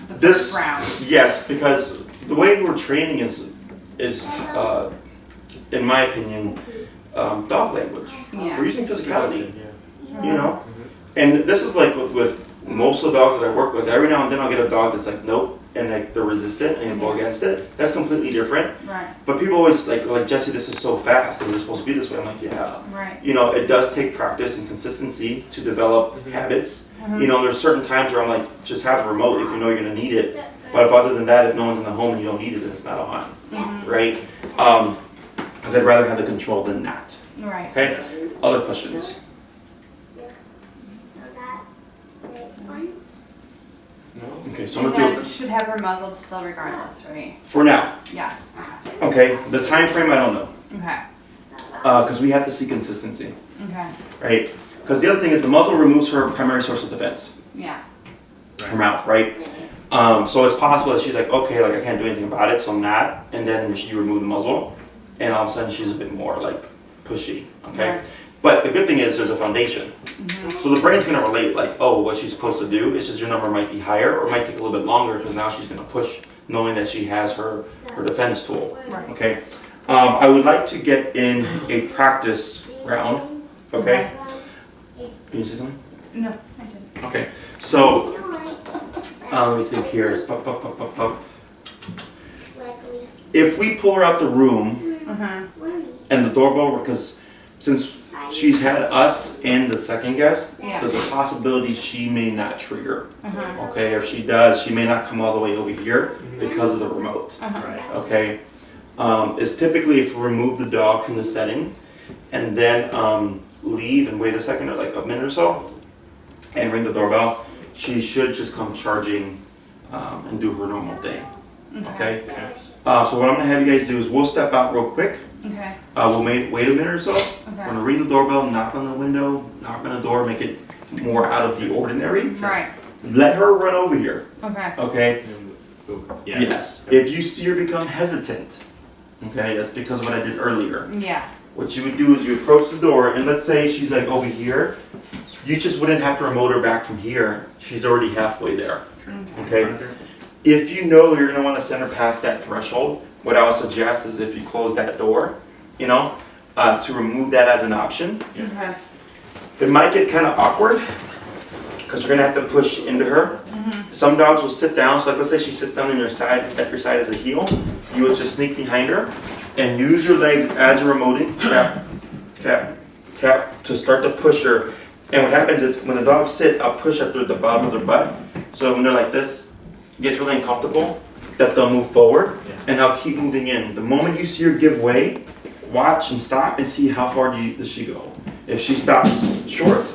the first round. Yes, because the way we're training is in my opinion, dog language. Yeah. We're using physicality, Yeah. you know? And this is like with most of the dogs that I work with, every now and then I'll get a dog that's like, nope, and like they're resistant and you go against it, that's completely different. Right. But people always like Jesse, this is so fast. Is it supposed to be this way? I'm like, yeah. Right. You know, it does take practice and consistency to develop habits. You know, there's certain times where I'm like, just have a remote if you know you're gonna need it. But if other than that, if no one's in the home and you don't need it, then it's not on, right? Because I'd rather have the control than not. Right. Okay. Other questions? Okay, so I'm And gonna then do should have her muzzled still regardless, right? for now. Yes. Okay, the time frame I don't know, Okay. because we have to see consistency, Okay. right? Because the other thing is the muzzle removes her primary source of defense, Yeah. her mouth, right? So it's possible that she's like, okay, like I can't do anything about it, so I'm not, and then you remove the muzzle, and all of a sudden she's a bit more like pushy, okay? Right. But the good thing is there's a foundation. So the brain's gonna relate like, oh, what she's supposed to do, it's just your number might be higher or it might take a little bit longer because now she's gonna push knowing that she has her defense tool, Right. okay? I would like to get in a practice round, okay? Can you say something? No, I didn't. Okay, so, let me think here. Pup, pup, pup, pup, pup. If we pull her out the room and the doorbell, because since she's had us and the second guest, Yeah. there's a possibility she may not trigger. Okay, if she does, she may not come all the way over here because of the remote. Right. Okay, it's typically if we remove the dog from the setting and then leave and wait a second or like a minute or so and ring the doorbell, she should just come charging and do her normal thing. Okay. So what I'm gonna have you guys do is we'll step out real quick. Okay. We'll wait a minute or so. We're gonna ring the doorbell, knock on the window, knock on the door, make it more out of the ordinary. Right. Let her run over here. Okay. Okay. Yeah. Yes. If you see her become hesitant, okay, that's because of what I did earlier. Yeah. What you would do is you approach the door, and let's say she's like over here. You just wouldn't have to remote her back from here. She's already halfway there. Okay. If you know you're gonna want to send her past that threshold, what I would suggest is if you close that door, you know, to remove that as an option. Okay. It might get kind of awkward because you're gonna have to push into her. Some dogs will sit down. So like let's say she sits down on your side, at your side as a heel. You would just sneak behind her and use your legs as you're remoting. Tap, tap, tap to start to push her. And what happens is when the dog sits, I'll push up through the bottom of their butt. So when they're like this, it gets really uncomfortable, that they'll move forward and I'll keep moving in. The moment you see her give way, watch and stop and see how far does she go. If she stops short,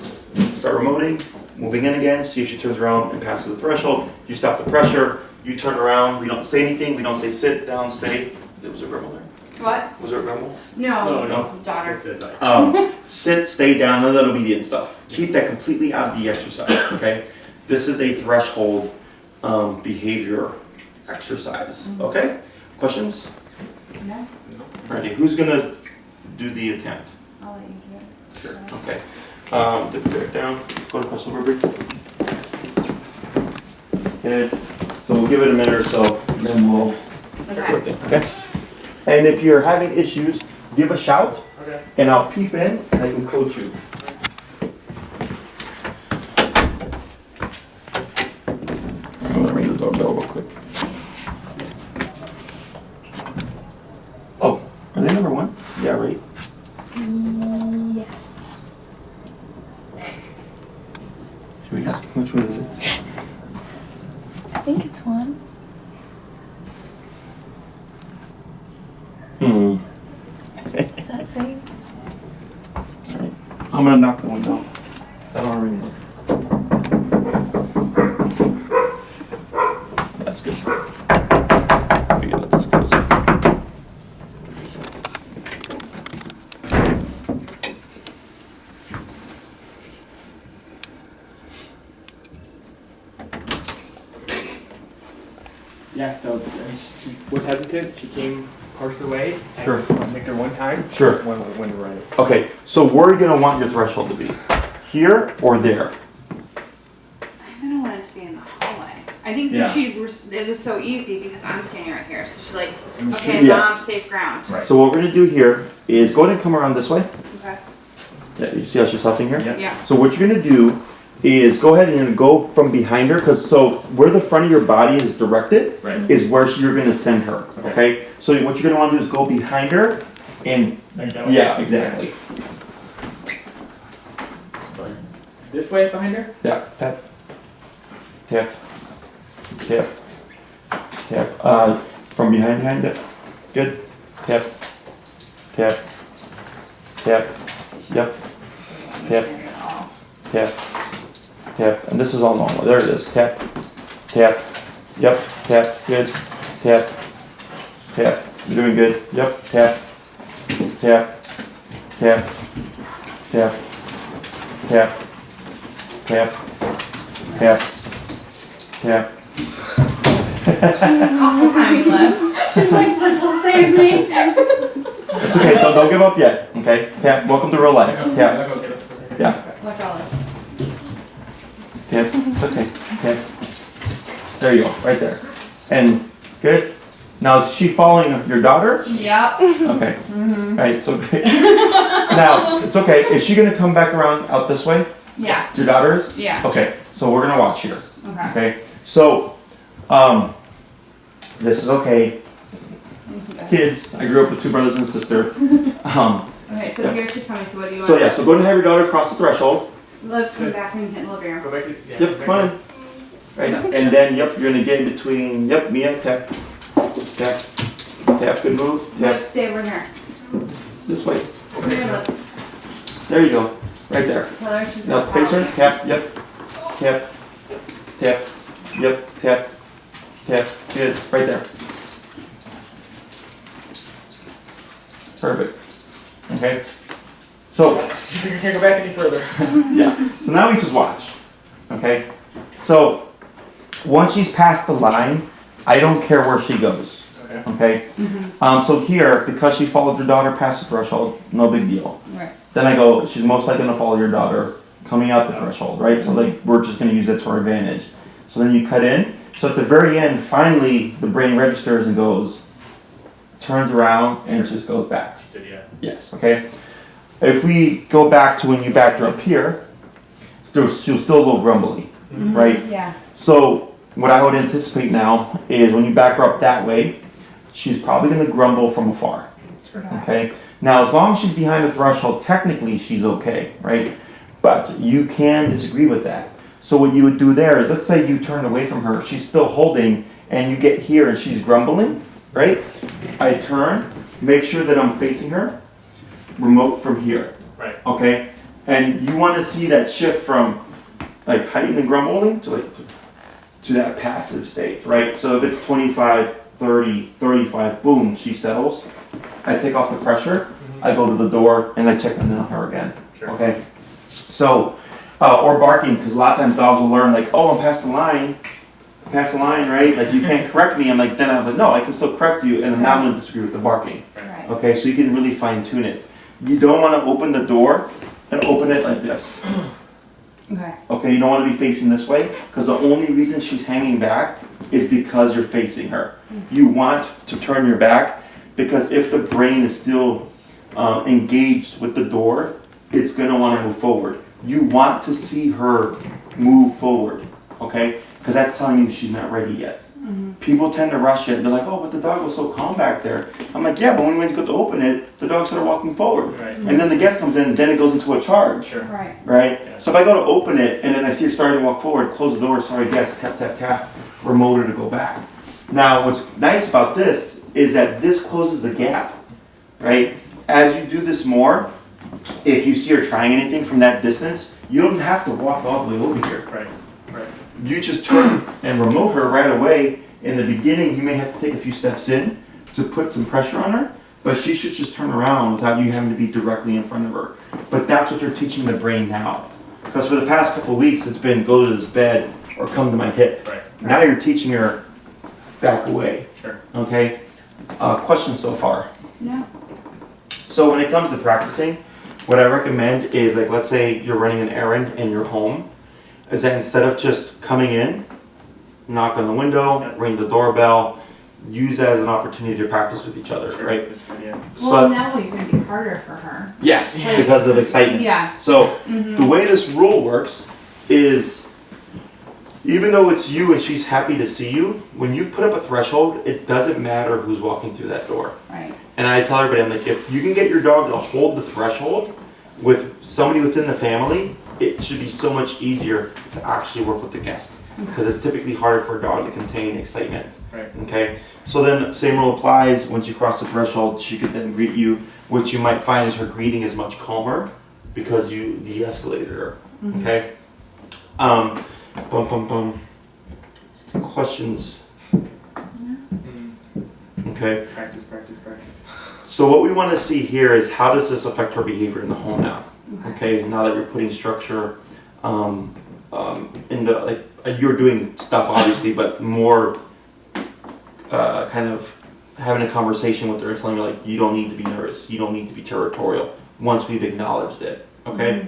start remoting, moving in again, see if she turns around and passes the threshold. You stop the pressure, you turn around, we don't say anything, we don't say sit, down, stay. It was a grumble there. What? Was there a grumble? No. No. Daughter. It's like, Sit, stay down, none of that obedient stuff. Keep that completely out of the exercise, okay? This is a threshold behavior exercise, okay? Questions? No. Alrighty, who's gonna do the attempt? I'll let you do it. Sure. Okay. Dip it back down. Go to question number 3. Good. So we'll give it a minute or so, and then we'll check Okay. with it. Okay. And if you're having issues, give a shout, okay. and I'll peep in, and I can coach you. I'm gonna ring the doorbell real quick. Oh, are they number 1? Yeah, right. Yes. Should we ask which one is it? I think it's one. Is that same? Alright. I'm gonna knock the window. I don't ring it. That's good. We can let this close. Yeah, so she was hesitant. She came partial way. Sure. Nicked her one time. Sure. Went right. Okay, so where are you gonna want your threshold to be? Here or there? I'm gonna want it to be in the hallway. I think Yeah. that it was so easy because I'm standing right here. So she's like, okay, Yes. mom, safe ground. Right. So what we're gonna do here is go ahead and come around this way. Okay. Yeah, you see how she's huffing here? Yep. Yeah. So what you're gonna do is go ahead and go from behind her, because so where the front of your body is directed Right. is where you're going to send her. Okay. Okay. So what you're going to want to do is go behind her, and Like that way? yeah, exactly. So like this way behind her? Yeah. Tap. Tap. Tap. Tap. From behind it. Good. Tap. Tap. Tap. Yep. Tap. Tap. Tap. And this is all normal. There it is. Tap. Tap. Yep. Tap. Good. Tap. Tap. You're doing good. Yep. Tap. Tap. Tap. Tap. Tap. Tap. Tap. Tap. Awful timing left. She's like, "Liv will save me." It's okay. Don't give up yet. Okay. Tap. Welcome to real life. Tap. Okay. Yeah. Look all it. Tap. It's okay. Tap. There you go. Right there. And good. Now is she following your daughter? Yep. Okay. Right. So now it's okay. Is she gonna come back around out this way? Yeah. Your daughter is? Yeah. Okay. So we're gonna watch here. Okay. Okay. So, this is okay. Kids, I grew up with two brothers and a sister. Okay, so here's she's coming. So what do you want? So yeah. So go ahead and have your daughter cross the threshold. Liv, come back and hit the living room. Go back to, yeah, Yep. go Come back on. Right. And then yep, you're gonna get in between. Yep. Mia. Tap. Tap. Tap. Good move. Liv, Tap. stay over here. This way. Come here, Liv. There you go. Right there. Tell her she's Now gonna face her. follow. Tap. Yep. Tap. Tap. Yep. Tap. Tap. Good. Right there. Perfect. Okay. So She's like, I can't go back any further. yeah. So now we just watch. Okay. So once she's past the line, I don't care where she goes. Okay. Okay. So here, because she followed your daughter past the threshold, no big deal. Right. Then I go, she's most likely gonna follow your daughter coming out the threshold, right? So like we're just gonna use it to our advantage. So then you cut in. So at the very end, finally the brain registers and goes, turns around and just goes back. She did, yeah. Yes. Okay. If we go back to when you backed her up here, she was still a little grumbly, right? Yeah. So what I would anticipate now is when you back her up that way, she's probably gonna grumble from afar. Okay. Now, as long as she's behind the threshold, technically she's okay, right? But you can disagree with that. So what you would do there is, let's say you turn away from her, she's still holding, and you get here and she's grumbling, right? I turn, make sure that I'm facing her, remote from here, Right. okay? And you want to see that shift from like heightened and grumbling to that passive state, right? So if it's 25, 30, 35, boom, she settles. I take off the pressure, I go to the door, and I check in on her again. Sure. Okay? So, or barking, because a lot of times dogs will learn, like, oh, I'm past the line, right? Like, you can't correct me. I'm like, no, I can still correct you, and now I'm going to disagree with the barking. Right. Okay, so you can really fine tune it. You don't want to open the door and open it like this. Okay. Okay, you don't want to be facing this way, because the only reason she's hanging back is because you're facing her. You want to turn your back, because if the brain is still engaged with the door, it's going to want to move forward. You want to see her move forward, okay? Because that's telling you she's not ready yet. People tend to rush it. They're like, oh, but the dog was so calm back there. I'm like, yeah, but when we went to go to open it, the dog started walking forward. Right. And then the guest comes in, then it goes into a charge. Sure. Right. Right? Yeah. So if I go to open it and then I see her starting to walk forward, close the door, sorry guest, tap, tap, tap, remote her to go back. Now what's nice about this is that this closes the gap, right? As you do this more, if you see her trying anything from that distance, you don't have to walk all the way over here. Right. Right. You just turn and remote her right away. In the beginning, you may have to take a few steps in to put some pressure on her, but she should just turn around without you having to be directly in front of her. But that's what you're teaching the brain now. Because for the past couple of weeks, it's been go to this bed or come to my hip. Right. Now you're teaching her back away. Sure. Okay? Questions so far? No. So when it comes to practicing, what I recommend is, like, let's say you're running an errand in your home, is that instead of just coming in, knock on the window, ring the doorbell, use that as an opportunity to practice with each other, Sure. right? That's good, yeah. Well, now will even be harder for her. Yes, Like- because of excitement. Yeah. So the way this rule works is even though it's you and she's happy to see you, when you put up a threshold, it doesn't matter who's walking through that door. Right. And I tell everybody, I'm like, if you can get your dog to hold the threshold with somebody within the family, it should be so much easier to actually work with the guest. Because it's typically harder for a dog to contain excitement. Right. Okay? So then, same rule applies. Once you cross the threshold, she could then greet you, which you might find is her greeting is much calmer because you de-escalated her. Okay? Questions? Okay? Practice. So what we want to see here is how does this affect her behavior in the home now? Okay, now that you're putting structure in the, you're doing stuff obviously, but more kind of having a conversation with her, telling her like, you don't need to be nervous, you don't need to be territorial, once we've acknowledged it, okay?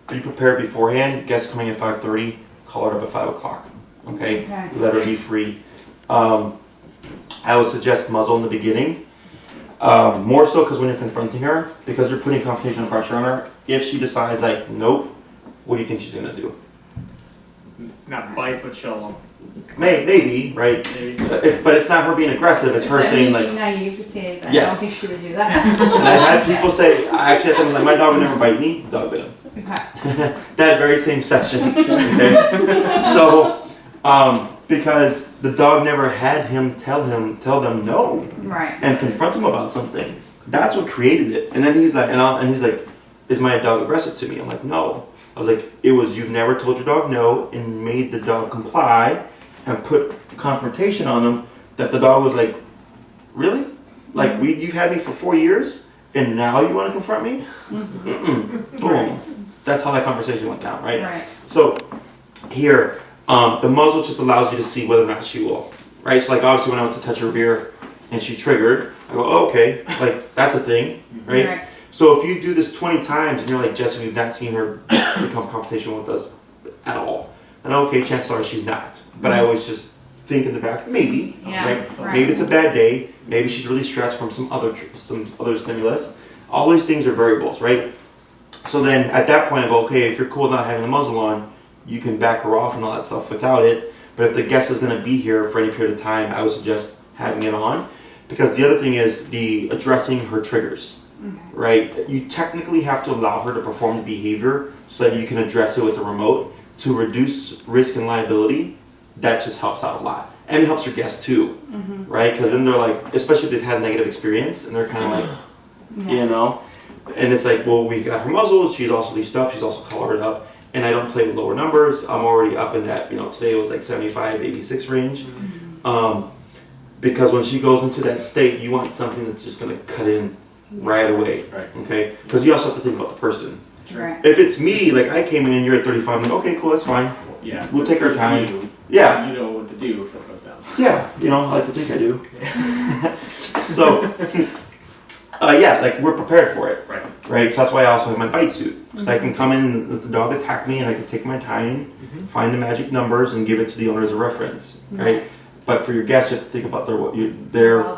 Be prepared beforehand, guests coming at 5:30, call her up at 5 o'clock, okay? Let her be free. I would suggest muzzle in the beginning, more so because when you're confronting her, because you're putting confrontational pressure on her, if she decides like, nope, what do you think she's gonna do? Not bite, but she'll. Maybe, right? Maybe. But it's not her being aggressive, it's her saying like, naive to say that. Yes. I don't think she would do that. and I've had people say, I actually had someone like, my dog would never bite me, dog bit him. Okay. That very same session, okay? So, because the dog never had him tell them no Right. and confront him about something. That's what created it. And then he's like, he's like, is my dog aggressive to me? I'm like, no. I was like, it was you've never told your dog no and made the dog comply and put confrontation on them that the dog was like, really? Like you've had me for 4 years and now you want to confront me? Boom. That's how that conversation went down, right? Right. So here, the muzzle just allows you to see whether or not she will, right? So like obviously when I went to touch her rear and she triggered, I go, oh, okay, like that's a thing, right? Right. So if you do this 20 times and you're like, Jesse, we've not seen her become confrontational with us at all, then okay, chances are she's not. But I always just think in the back, maybe, Yeah, right? right. Maybe it's a bad day, maybe she's really stressed from some other stimulus. All these things are variables, right? So then at that point I go, okay, if you're cool with not having the muzzle on, you can back her off and all that stuff without it. But if the guest is going to be here for any period of time, I would suggest having it on. Because the other thing is the addressing her triggers, right? You technically have to allow her to perform the behavior so that you can address it with the remote to reduce risk and liability. That just helps out a lot. And it helps your guests too, right? Because then they're like, especially if they've had a negative experience and they're kind of like, you know, and it's like, well, we got her muzzled, she's also leashed up, she's also collared up, and I don't play with lower numbers. I'm already up in that, today it was like 75, 86 range. Because when she goes into that state, you want something that's just going to cut in right away, Right. okay? Because you also have to think about the person. Right. If it's me, like I came in, you're at 35, I'm like, okay, cool, that's fine. Yeah. We'll take our It's time. you. Yeah. You know what to do if stuff goes down. Yeah, I like to think I do. So, yeah, like we're prepared for it, right? So that's why I also have my bite suit. So I can come in, let the dog attack me, and I can take my time, find the magic numbers, and give it to the owner as a reference, right? But for your guests, you have to think about their Well-being.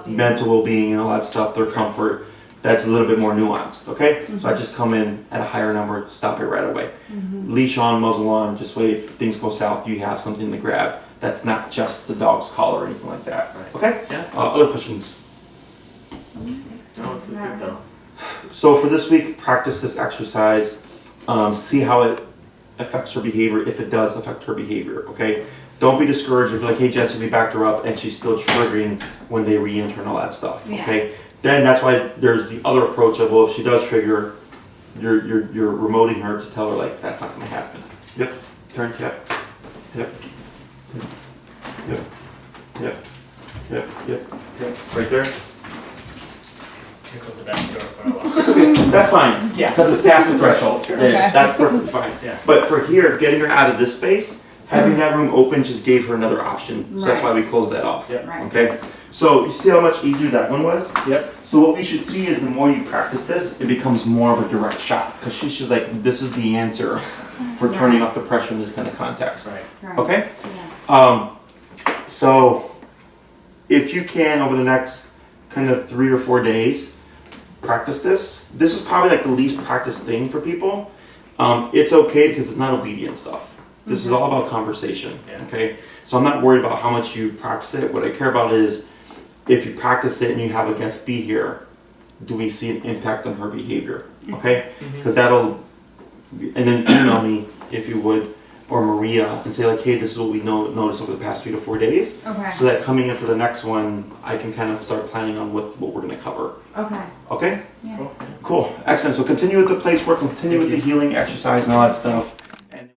mental well-being and all that stuff, their comfort. That's a little bit more nuanced, okay? So I just come in at a higher number, stop it right away. Leash on, muzzle on, just wait. If things go south, you have something to grab. That's not just the dog's collar or anything like that, okay? Yeah. Other questions? No, this was good though. So for this week, practice this exercise. See how it affects her behavior, if it does affect her behavior, okay? Don't be discouraged if you're like, hey, Jesse, we backed her up and she's still triggering when they re-enter and all that stuff, okay? Then that's why there's the other approach of, well, if she does trigger, you're remoting her to tell her, like, that's not going to happen. Yep, turn, yep, yep, yep, yep, yep, yep, yep, right there. Here goes the back door for a while. Okay, that's fine. Yeah. Because it's past the threshold. Sure. Yeah, that's perfectly fine. Yeah. But for here, getting her out of this space, having that room open just gave her another option. So that's why we closed that off. Yep. Right. Okay? So you see how much easier that one was? Yep. So what we should see is the more you practice this, it becomes more of a direct shot. Because she's just like, this is the answer for turning off the pressure in this kind of context. Right. Right. Okay? Yeah. So if you can, over the next kind of 3 or 4 days, practice this. This is probably like the least practiced thing for people. It's okay because it's not obedient stuff. This is all about conversation. Yeah. Okay, so I'm not worried about how much you practice it. What I care about is if you practice it and you have a guest be here, do we see an impact on her behavior? Okay, because that'll, and then email me if you would, or Maria, and say like, hey, this is what we noticed over the past 3 to 4 days. Okay. So that coming in for the next one, I can kind of start planning on what we're going to cover. Okay. Okay? Yeah. Cool. Cool. Excellent. So continue with the place work, continue with the healing exercise and all that stuff.